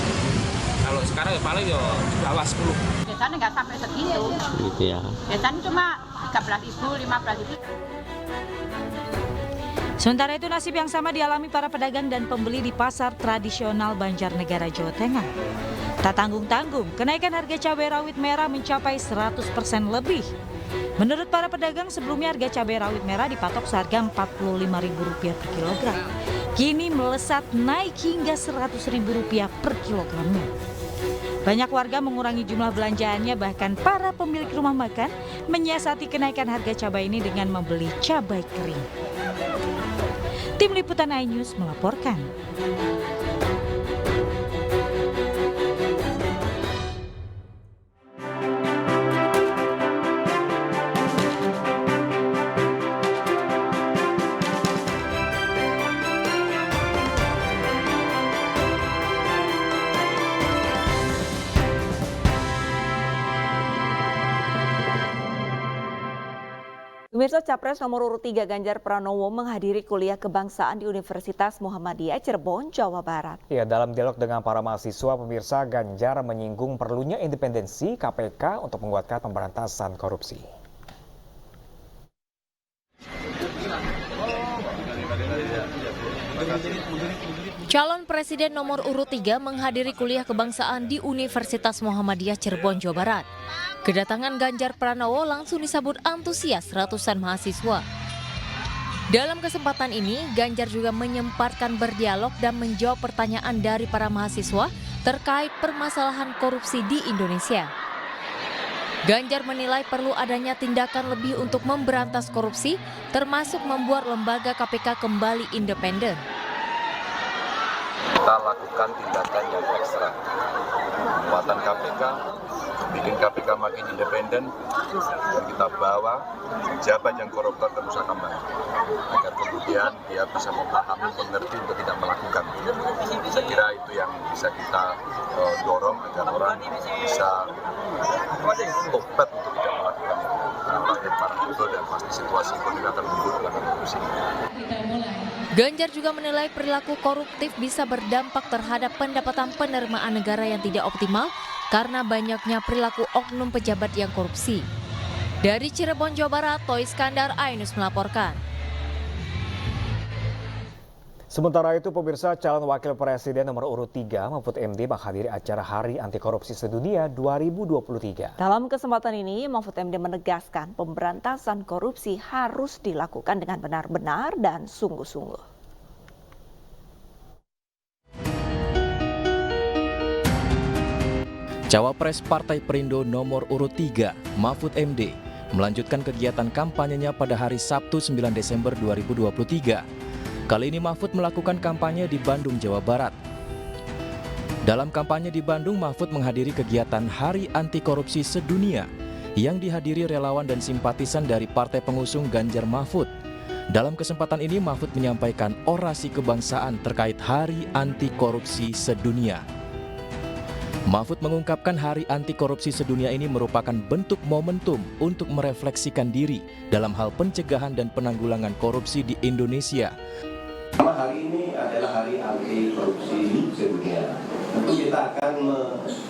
Kalau sekarang ya paling ya bawah 10. Biasanya nggak sampai segitu. Gitu ya. Biasanya cuma 13.000, 15.000. Sementara itu nasib yang sama dialami para pedagang dan pembeli di Pasar Tradisional Banjarnegara, Jawa Tengah. Tak tanggung-tanggung, kenaikan harga cabai rawit merah mencapai 100% lebih. Menurut para pedagang, sebelumnya harga cabai rawit merah dipatok seharga Rp45.000 per kilogram. Kini melesat naik hingga Rp100.000 per kilogramnya. Banyak warga mengurangi jumlah belanjaannya, bahkan para pemilik rumah makan menyiasati kenaikan harga cabai ini dengan membeli cabai kering. Tim Liputan iNews melaporkan. Pemirsa, Capres nomor urut 3 Ganjar Pranowo menghadiri kuliah kebangsaan di Universitas Muhammadiyah Cirebon, Jawa Barat. Ya, dalam dialog dengan para mahasiswa, pemirsa, Ganjar menyinggung perlunya independensi KPK untuk menguatkan pemberantasan korupsi. Calon Presiden nomor urut 3 menghadiri kuliah kebangsaan di Universitas Muhammadiyah Cirebon, Jawa Barat. Kedatangan Ganjar Pranowo langsung disambut antusias ratusan mahasiswa. Dalam kesempatan ini, Ganjar juga menyempatkan berdialog dan menjawab pertanyaan dari para mahasiswa terkait permasalahan korupsi di Indonesia. Ganjar menilai perlu adanya tindakan lebih untuk memberantas korupsi, termasuk membuat lembaga KPK kembali independen. Kita lakukan tindakan yang ekstra, penguatan KPK, bikin KPK makin independen, dan kita bawa pejabat yang koruptor ke Nusa Kambangan, agar kemudian dia bisa memahami, mengerti untuk tidak melakukan. Saya kira itu yang bisa kita dorong agar orang bisa tobat untuk tidak melakukan rakyat parah betul, dan pasti situasi ekonomi akan memburuk karena korupsi. Ganjar juga menilai perilaku koruptif bisa berdampak terhadap pendapatan penerimaan negara yang tidak optimal karena banyaknya perilaku oknum pejabat yang korupsi. Dari Cirebon, Jawa Barat, Toy Iskandar, iNews melaporkan. Sementara itu, pemirsa, calon wakil presiden nomor urut 3 Mahfud MD menghadiri acara Hari Anti Korupsi Sedunia 2023. Dalam kesempatan ini, Mahfud MD menegaskan pemberantasan korupsi harus dilakukan dengan benar-benar dan sungguh-sungguh. Cawapres Partai Perindo nomor urut 3, Mahfud MD, melanjutkan kegiatan kampanyenya pada hari Sabtu 9 Desember 2023. Kali ini Mahfud melakukan kampanye di Bandung, Jawa Barat. Dalam kampanye di Bandung, Mahfud menghadiri kegiatan Hari Anti Korupsi Sedunia yang dihadiri relawan dan simpatisan dari partai pengusung Ganjar Mahfud. Dalam kesempatan ini, Mahfud menyampaikan orasi kebangsaan terkait Hari Anti Korupsi Sedunia. Mahfud mengungkapkan Hari Anti Korupsi Sedunia ini merupakan bentuk momentum untuk merefleksikan diri dalam hal pencegahan dan penanggulangan korupsi di Indonesia. Hari ini adalah Hari Anti Korupsi Sedunia. Tentu kita akan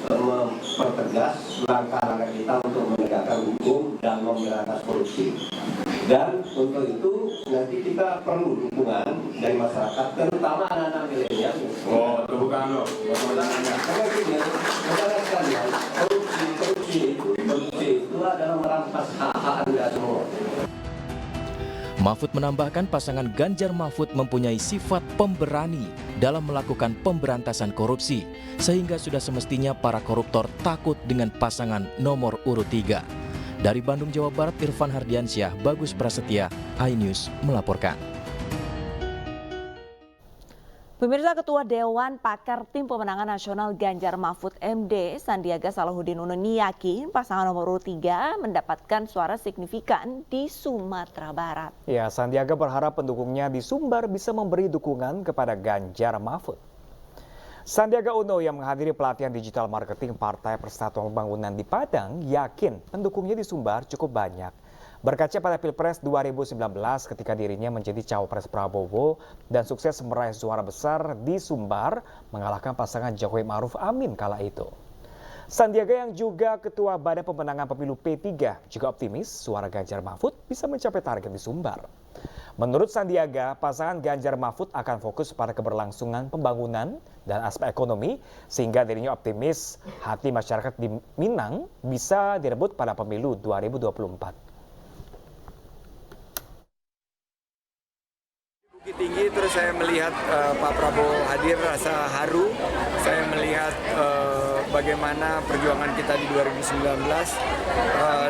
mempertegas langkah-langkah kita untuk menegakkan hukum dan memberantas korupsi. Dan untuk itu nanti kita perlu dukungan dari masyarakat, terutama anak-anak milenial. Oh, terbuka loh. Karena gini, saudara sekalian, korupsi itu adalah merampas hak-hak Anda semua. Mahfud menambahkan pasangan Ganjar Mahfud mempunyai sifat pemberani dalam melakukan pemberantasan korupsi, sehingga sudah semestinya para koruptor takut dengan pasangan nomor urut 3. Dari Bandung, Jawa Barat, Irfan Hardiansyah, Bagus Prasetya, iNews melaporkan. Pemirsa, Ketua Dewan Pakar Tim Pemenangan Nasional Ganjar Mahfud MD, Sandiaga Salahuddin Uno yakin pasangan nomor urut 3 mendapatkan suara signifikan di Sumatera Barat. Ya, Sandiaga berharap pendukungnya di Sumbar bisa memberi dukungan kepada Ganjar Mahfud. Sandiaga Uno yang menghadiri pelatihan digital marketing Partai Persatuan Pembangunan di Padang yakin pendukungnya di Sumbar cukup banyak. Berkaca pada Pilpres 2019 ketika dirinya menjadi cawapres Prabowo dan sukses meraih suara besar di Sumbar mengalahkan pasangan Jokowi Ma'ruf Amin kala itu. Sandiaga yang juga Ketua Badan Pemenangan Pemilu P3 juga optimis suara Ganjar Mahfud bisa mencapai target di Sumbar. Menurut Sandiaga, pasangan Ganjar Mahfud akan fokus pada keberlangsungan pembangunan dan aspek ekonomi sehingga dirinya optimis hati masyarakat di Minang bisa direbut pada pemilu 2024. Tinggi, terus saya melihat Pak Prabowo hadir, rasa haru. Saya melihat bagaimana perjuangan kita di 2019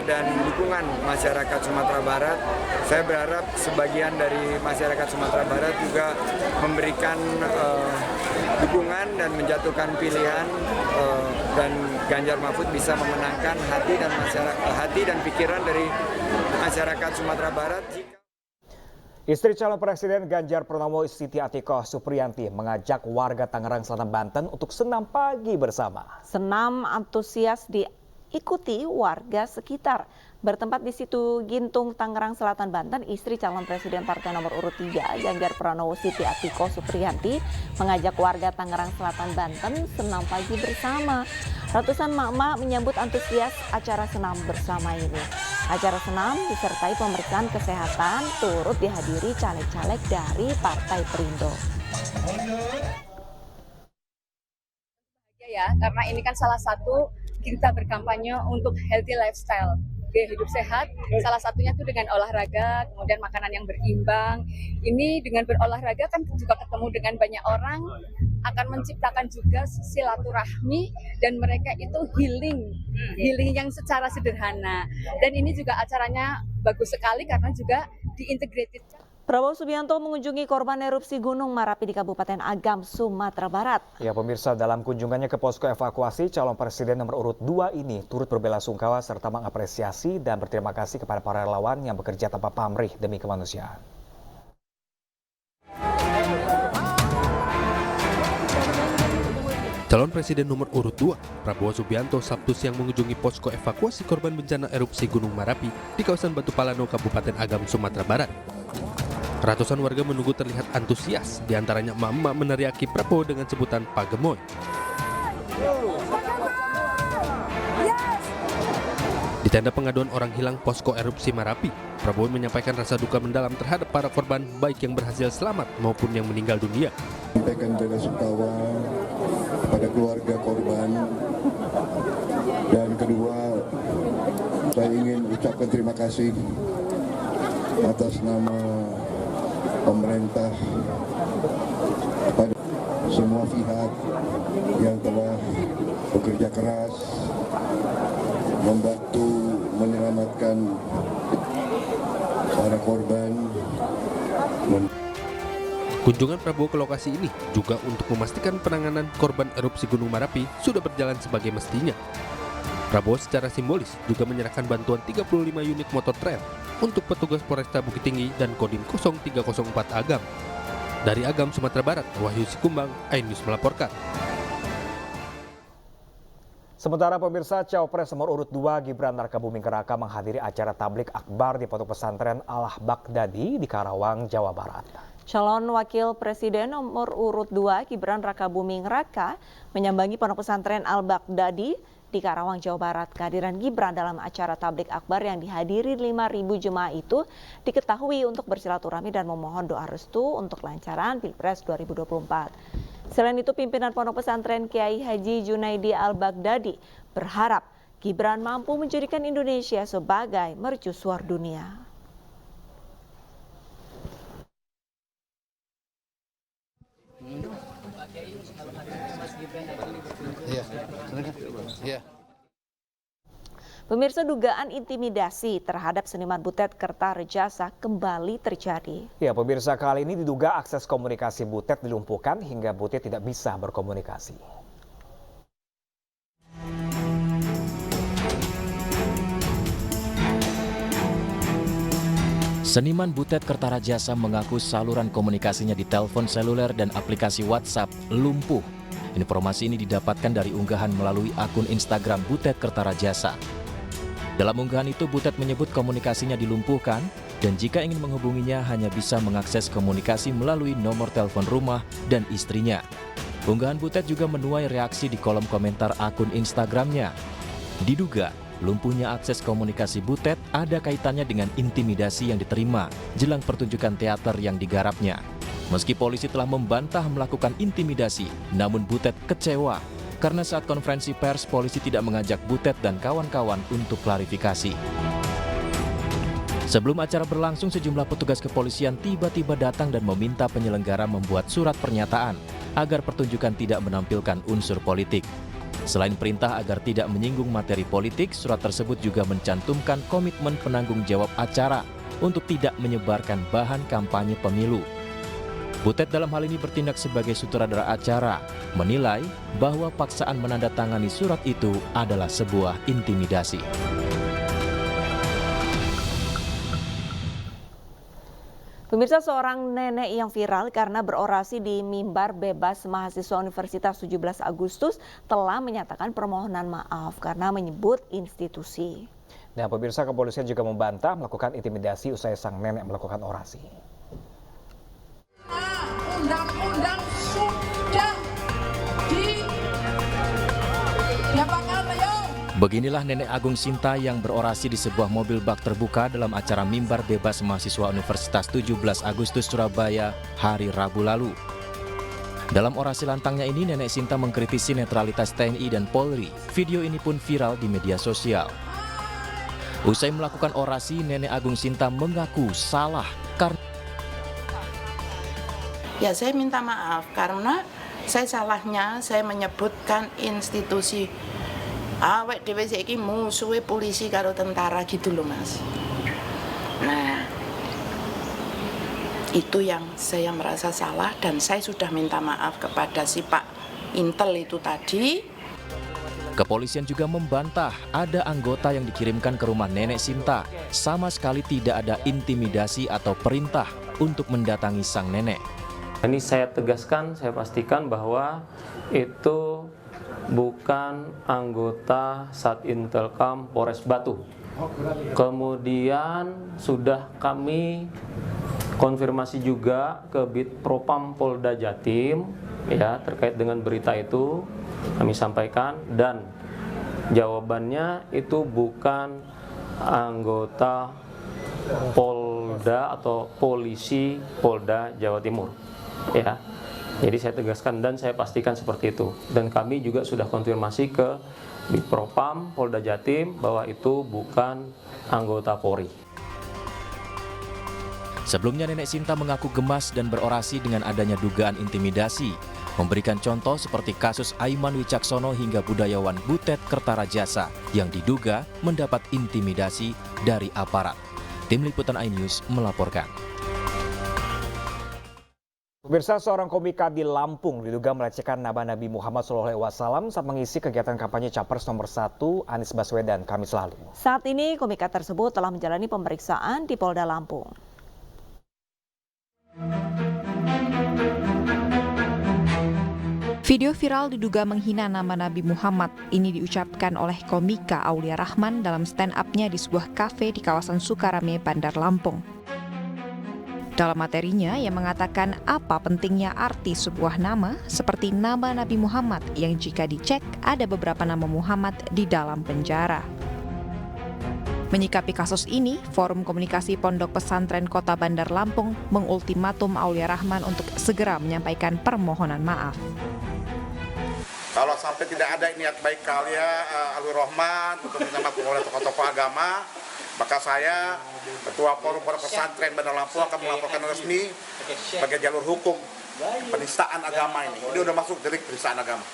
dan dukungan masyarakat Sumatera Barat. Saya berharap sebagian dari masyarakat Sumatera Barat juga memberikan dukungan dan menjatuhkan pilihan dan Ganjar Mahfud bisa memenangkan hati dan pikiran dari masyarakat Sumatera Barat. Istri calon Presiden Ganjar Pranowo, Siti Atikoh Supriyanti, mengajak warga Tangerang Selatan, Banten untuk senam pagi bersama. Senam antusias diikuti warga sekitar. Bertempat di Situ Gintung, Tangerang Selatan, Banten, istri calon Presiden Partai nomor urut 3, Ganjar Pranowo, Siti Atikoh Supriyanti, mengajak warga Tangerang Selatan, Banten senam pagi bersama. Ratusan mak-mak menyambut antusias acara senam bersama ini. Acara senam disertai pemeriksaan kesehatan turut dihadiri caleg-caleg dari Partai Perindo. Ya, karena ini kan salah satu kita berkampanye untuk healthy lifestyle. gaya hidup sehat, salah satunya itu dengan olahraga, kemudian makanan yang berimbang. Ini dengan berolahraga kan juga ketemu dengan banyak orang, akan menciptakan juga silaturahmi dan mereka itu healing yang secara sederhana. Dan ini juga acaranya bagus sekali karena juga diintegrated. Prabowo Subianto mengunjungi korban erupsi Gunung Merapi di Kabupaten Agam, Sumatera Barat. Ya pemirsa, dalam kunjungannya ke posko evakuasi, calon presiden nomor urut 2 ini turut berbela-sungkawa serta mengapresiasi dan berterima kasih kepada para relawan yang bekerja tanpa pamrih demi kemanusiaan. Calon Presiden nomor urut 2, Prabowo Subianto Sabtu siang mengunjungi posko evakuasi korban bencana erupsi Gunung Merapi di kawasan Batu Palano, Kabupaten Agam, Sumatera Barat. Ratusan warga menunggu terlihat antusias, diantaranya emak-emak meneriaki Prabowo dengan sebutan Pak Gemoy. Di tenda pengaduan orang hilang posko erupsi Merapi, Prabowo menyampaikan rasa duka mendalam terhadap para korban baik yang berhasil selamat maupun yang meninggal dunia. Sampaikan bela-sungkawa kepada keluarga korban, dan kedua saya ingin ucapkan terima kasih atas nama pemerintah kepada semua pihak yang telah bekerja keras membantu menyelamatkan para korban. Kunjungan Prabowo ke lokasi ini juga untuk memastikan penanganan korban erupsi Gunung Merapi sudah berjalan sebagai mestinya. Prabowo secara simbolis juga menyerahkan bantuan 35 unit motor trail untuk petugas Polresta Bukit Tinggi dan Kodim 0304 Agam. Dari Agam, Sumatera Barat, Wahyu Sikumbang, iNews melaporkan. Sementara pemirsa, Cawapres nomor urut 2 Gibran Rakabuming Raka menghadiri acara tablik akbar di Pondok Pesantren Al-Baghdadi di Karawang, Jawa Barat. Calon Wakil Presiden nomor urut 2 Gibran Rakabuming Raka menyambangi Pondok Pesantren Al-Baghdadi di Karawang, Jawa Barat. Kehadiran Gibran dalam acara tablik akbar yang dihadiri 5.000 jemaah itu diketahui untuk bersilaturahmi dan memohon doa restu untuk kelancaran Pilpres 2024. Selain itu, pimpinan Pondok Pesantren Kiai Haji Junaidi Al-Baghdadi berharap Gibran mampu menjadikan Indonesia sebagai mercusuar dunia. Pemirsa, dugaan intimidasi terhadap seniman Butet Kertarejasa kembali terjadi. Ya pemirsa, kali ini diduga akses komunikasi Butet dilumpuhkan hingga Butet tidak bisa berkomunikasi. Seniman Butet Kertarejasa mengaku saluran komunikasinya di telepon seluler dan aplikasi WhatsApp lumpuh. Informasi ini didapatkan dari unggahan melalui akun Instagram Butet Kertarejasa. Dalam unggahan itu, Butet menyebut komunikasinya dilumpuhkan dan jika ingin menghubunginya hanya bisa mengakses komunikasi melalui nomor telepon rumah dan istrinya. Unggahan Butet juga menuai reaksi di kolom komentar akun Instagramnya. Diduga, lumpuhnya akses komunikasi Butet ada kaitannya dengan intimidasi yang diterima jelang pertunjukan teater yang digarapnya. Meski polisi telah membantah melakukan intimidasi, namun Butet kecewa karena saat konferensi pers polisi tidak mengajak Butet dan kawan-kawan untuk klarifikasi. Sebelum acara berlangsung, sejumlah petugas kepolisian tiba-tiba datang dan meminta penyelenggara membuat surat pernyataan agar pertunjukan tidak menampilkan unsur politik. Selain perintah agar tidak menyinggung materi politik, surat tersebut juga mencantumkan komitmen penanggung jawab acara untuk tidak menyebarkan bahan kampanye pemilu. Butet dalam hal ini bertindak sebagai sutradara acara, menilai bahwa paksaan menandatangani surat itu adalah sebuah intimidasi. Pemirsa, seorang nenek yang viral karena berorasi di mimbar bebas mahasiswa Universitas 17 Agustus telah menyatakan permohonan maaf karena menyebut institusi. Nah, pemirsa, kepolisian juga membantah melakukan intimidasi usai sang nenek melakukan orasi. Undang-undang sudah didapatkan, ayo. Beginilah Nenek Agung Sinta yang berorasi di sebuah mobil bak terbuka dalam acara mimbar bebas mahasiswa Universitas 17 Agustus Surabaya hari Rabu lalu. Dalam orasi lantangnya ini, Nenek Sinta mengkritisi netralitas TNI dan Polri. Video ini pun viral di media sosial. Usai melakukan orasi, Nenek Agung Sinta mengaku salah karena ya saya minta maaf karena salahnya saya menyebutkan institusi awet dhewe iki musuhe polisi karo tentara gitu loh Mas. Nah, itu yang saya merasa salah dan saya sudah minta maaf kepada si Pak Intel itu tadi. Kepolisian juga membantah ada anggota yang dikirimkan ke rumah Nenek Sinta. Sama sekali tidak ada intimidasi atau perintah untuk mendatangi sang nenek. Ini saya tegaskan, saya pastikan bahwa itu bukan anggota Satintelkam Polres Batu. Kemudian sudah kami konfirmasi juga ke Bid Propam Polda Jatim ya terkait dengan berita itu kami sampaikan dan jawabannya itu bukan anggota Polda atau polisi Polda Jawa Timur ya. Jadi saya tegaskan dan saya pastikan seperti itu dan kami juga sudah konfirmasi ke Bid Propam Polda Jatim bahwa itu bukan anggota Polri. Sebelumnya Nenek Sinta mengaku gemas dan berorasi dengan adanya dugaan intimidasi, memberikan contoh seperti kasus Aiman Wicaksono hingga budayawan Butet Kertarajasa yang diduga mendapat intimidasi dari aparat. Tim Liputan iNews melaporkan. Pemirsa, seorang komika di Lampung diduga melecehkan nama Nabi Muhammad SAW saat mengisi kegiatan kampanye Capres nomor 1 Anies Baswedan Kamis lalu. Saat ini komika tersebut telah menjalani pemeriksaan di Polda Lampung. Video viral diduga menghina nama Nabi Muhammad ini diucapkan oleh komika Aulia Rahman dalam stand-up-nya di sebuah kafe di kawasan Sukarame, Bandar Lampung. Dalam materinya, ia mengatakan apa pentingnya arti sebuah nama seperti nama Nabi Muhammad yang jika dicek ada beberapa nama Muhammad di dalam penjara. Menyikapi kasus ini, Forum Komunikasi Pondok Pesantren Kota Bandar Lampung mengultimatum Aulia Rahman untuk segera menyampaikan permohonan maaf. Kalau sampai tidak ada niat baik kalian, Aulia Rahman untuk minta maaf oleh tokoh-tokoh agama, maka saya, Ketua Forum Pondok Pesantren Bandar Lampung akan melaporkan resmi sebagai jalur hukum penistaan agama ini. Ini udah masuk delik penistaan agama.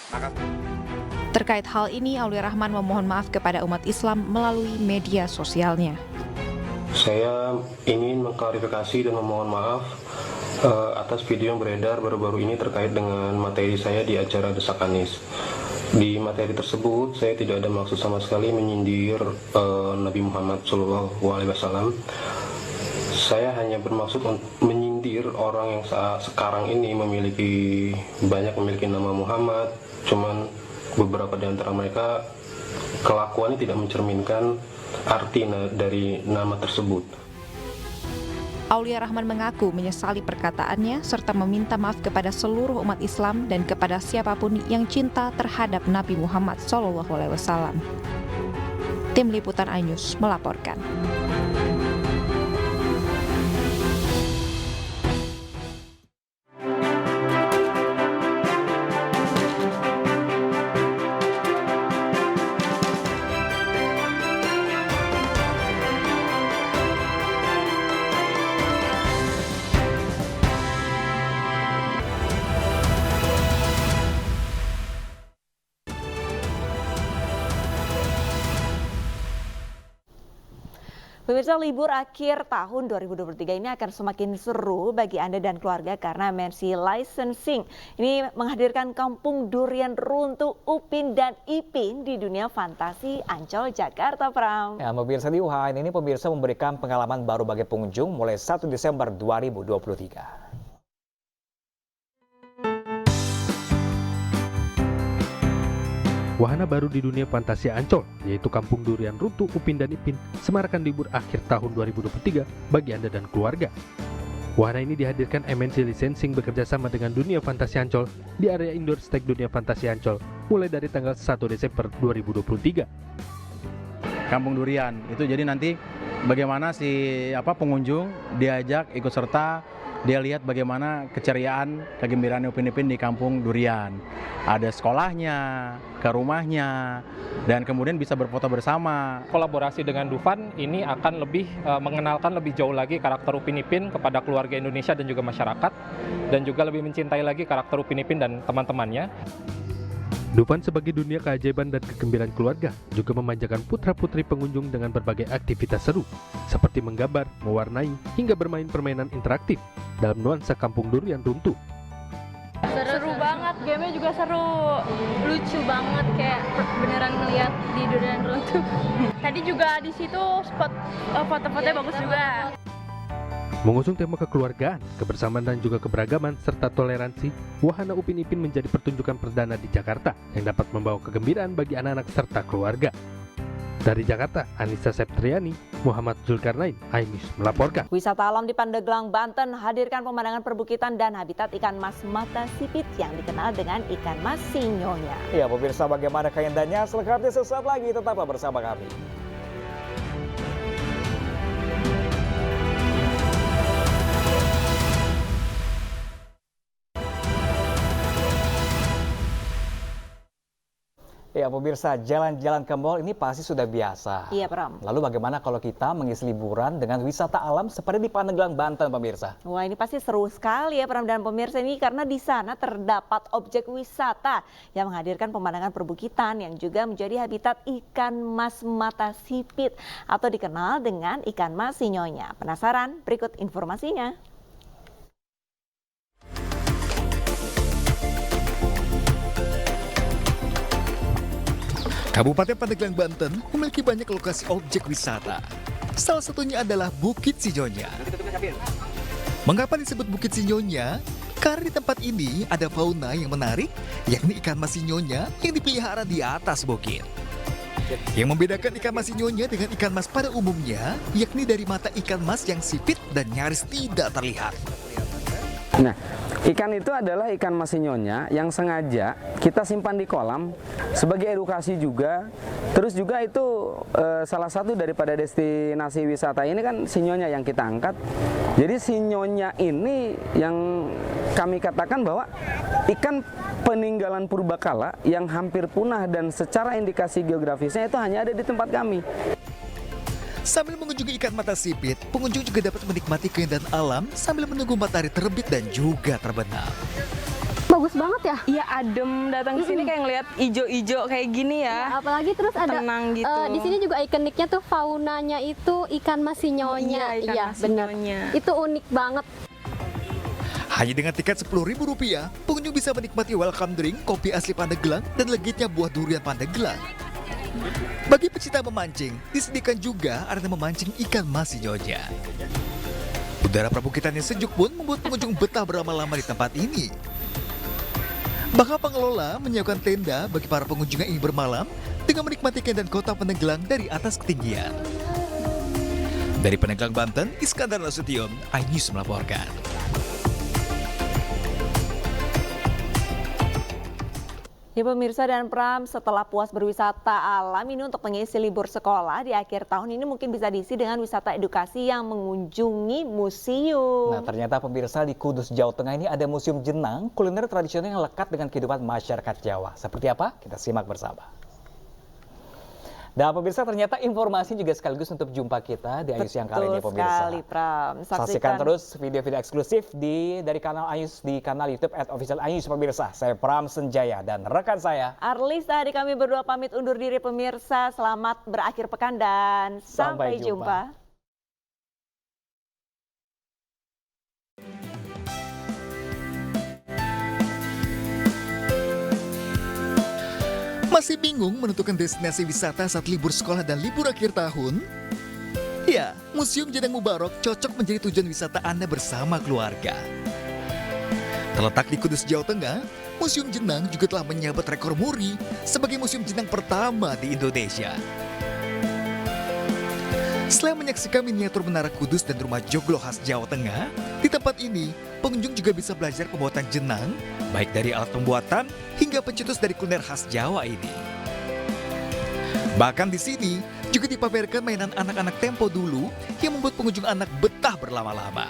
Terkait hal ini, Aulia Rahman memohon maaf kepada umat Islam melalui media sosialnya. Saya ingin mengklarifikasi dan memohon maaf atas video yang beredar baru-baru ini terkait dengan materi saya di acara Desak Anies. Di materi tersebut, saya tidak ada maksud sama sekali menyindir Nabi Muhammad SAW. Saya hanya bermaksud menyindir orang yang sekarang ini banyak memiliki nama Muhammad, cuman beberapa di antara mereka kelakuannya tidak mencerminkan arti dari nama tersebut. Aulia Rahman mengaku menyesali perkataannya serta meminta maaf kepada seluruh umat Islam dan kepada siapapun yang cinta terhadap Nabi Muhammad SAW. Tim Liputan iNews melaporkan. Pemirsa, libur akhir tahun 2023 ini akan semakin seru bagi Anda dan keluarga karena Mercy Licensing ini menghadirkan Kampung Durian Runtuh Upin dan Ipin di dunia fantasi Ancol, Jakarta, Pram. Ya, pemirsa, di UHN ini pemirsa memberikan pengalaman baru bagi pengunjung mulai 1 Desember 2023. Wahana baru di dunia fantasi Ancol, yaitu Kampung Durian Runtuh Upin dan Ipin, semarakan libur akhir tahun 2023 bagi Anda dan keluarga. Wahana ini dihadirkan MNC Licensing bekerja sama dengan Dunia Fantasi Ancol di area Indoor Stek Dunia Fantasi Ancol mulai dari tanggal 1 Desember 2023. Kampung Durian, itu jadi nanti bagaimana pengunjung diajak ikut serta dia lihat bagaimana keceriaan, kegembiraan Upin Ipin di kampung Durian. Ada sekolahnya, ke rumahnya, dan kemudian bisa berfoto bersama. Kolaborasi dengan Dufan ini akan lebih mengenalkan lebih jauh lagi karakter Upin Ipin kepada keluarga Indonesia dan juga masyarakat, dan juga lebih mencintai lagi karakter Upin Ipin dan teman-temannya. Dufan sebagai dunia keajaiban dan kegembiraan keluarga juga memanjakan putra-putri pengunjung dengan berbagai aktivitas seru, seperti menggambar, mewarnai, hingga bermain permainan interaktif dalam nuansa kampung Durian runtuh. Seru banget, game-nya juga seru, lucu banget, kayak beneran ngeliat di Durian runtuh. Tadi juga di situ spot foto-fotonya bagus juga. Mengusung tema kekeluargaan, kebersamaan dan juga keberagaman serta toleransi, wahana Upin Ipin menjadi pertunjukan perdana di Jakarta yang dapat membawa kegembiraan bagi anak-anak serta keluarga. Dari Jakarta, Anissa Septriani, Muhammad Zulkarnain, iNews melaporkan. Wisata alam di Pandeglang, Banten hadirkan pemandangan perbukitan dan habitat ikan mas mata sipit yang dikenal dengan ikan mas sinyonya. Ya, pemirsa, bagaimana keindahannya selengkapnya sesaat lagi, tetaplah bersama kami. Ya pemirsa, jalan-jalan ke mal ini pasti sudah biasa. Iya, Pram. Lalu bagaimana kalau kita mengisi liburan dengan wisata alam seperti di Pandeglang, Banten, pemirsa? Wah, ini pasti seru sekali ya, Pram dan pemirsa, ini karena di sana terdapat objek wisata yang menghadirkan pemandangan perbukitan yang juga menjadi habitat ikan mas mata sipit atau dikenal dengan ikan mas sinyonya. Penasaran? Berikut informasinya. Kabupaten Pandeglang, Banten memiliki banyak lokasi objek wisata. Salah satunya adalah Bukit Sinyonya. Mengapa disebut Bukit Sinyonya? Karena di tempat ini ada fauna yang menarik, yakni ikan mas sinyonya yang dipelihara di atas bukit. Yang membedakan ikan mas sinyonya dengan ikan mas pada umumnya, yakni dari mata ikan mas yang sipit dan nyaris tidak terlihat. Nah, ikan itu adalah ikan mas sinyonya yang sengaja kita simpan di kolam sebagai edukasi juga. Terus juga itu salah satu daripada destinasi wisata ini kan sinyonya yang kita angkat. Jadi sinyonya ini yang kami katakan bahwa ikan peninggalan purbakala yang hampir punah dan secara indikasi geografisnya itu hanya ada di tempat kami. Sambil mengunjungi ikan mata sipit, pengunjung juga dapat menikmati keindahan alam sambil menunggu matahari terbit dan juga terbenam. Bagus banget ya? Iya, adem, datang ke sini kayak ngeliat ijo-ijo kayak gini ya. Apalagi terus ada tenang gitu. Di sini juga ikoniknya tuh faunanya itu ikan mas sinyonya. Iya, benar. Itu unik banget. Hanya dengan tiket Rp10.000, pengunjung bisa menikmati welcome drink, kopi asli Pandeglang, dan legitnya buah durian Pandeglang. Bagi pecinta memancing, disediakan juga arena memancing ikan mas sinyonya. Udara perbukitan yang sejuk pun membuat pengunjung betah berlama-lama di tempat ini. Bahkan pengelola menyiapkan tenda bagi para pengunjung yang ingin bermalam dengan menikmati keindahan kota Pandeglang dari atas ketinggian. Dari Pandeglang, Banten, Iskandar Nasution, iNews melaporkan. Ya pemirsa dan Pram, setelah puas berwisata alam ini untuk mengisi libur sekolah di akhir tahun ini mungkin bisa diisi dengan wisata edukasi yang mengunjungi museum. Nah ternyata pemirsa di Kudus, Jawa Tengah ini ada museum jenang kuliner tradisional yang lekat dengan kehidupan masyarakat Jawa. Seperti apa? Kita simak bersama. Dan pemirsa ternyata informasi juga sekaligus untuk jumpa kita di iNews yang kali ini pemirsa. Betul sekali, Pram. Saksikan terus video-video eksklusif dari kanal iNews di kanal YouTube @official iNews pemirsa. Saya Pram Senjaya dan rekan saya Arlisa, di kami berdua pamit undur diri pemirsa. Selamat berakhir pekan dan sampai jumpa. Masih bingung menentukan destinasi wisata saat libur sekolah dan libur akhir tahun? Ya, Museum Jenang Mubarok cocok menjadi tujuan wisata Anda bersama keluarga. Terletak di Kudus, Jawa Tengah, Museum Jenang juga telah menyabet rekor muri sebagai museum jenang pertama di Indonesia. Selain menyaksikan miniatur Menara Kudus dan rumah joglo khas Jawa Tengah, di tempat ini pengunjung juga bisa belajar pembuatan jenang, baik dari alat pembuatan hingga pencetus dari kuliner khas Jawa ini. Bahkan di sini juga dipamerkan mainan anak-anak tempo dulu yang membuat pengunjung anak betah berlama-lama.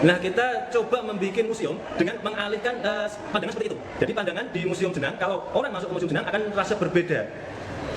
Nah, kita coba membuat museum dengan mengalihkan pandangan seperti itu. Jadi pandangan di Museum Jenang, kalau orang masuk ke Museum Jenang akan merasa berbeda.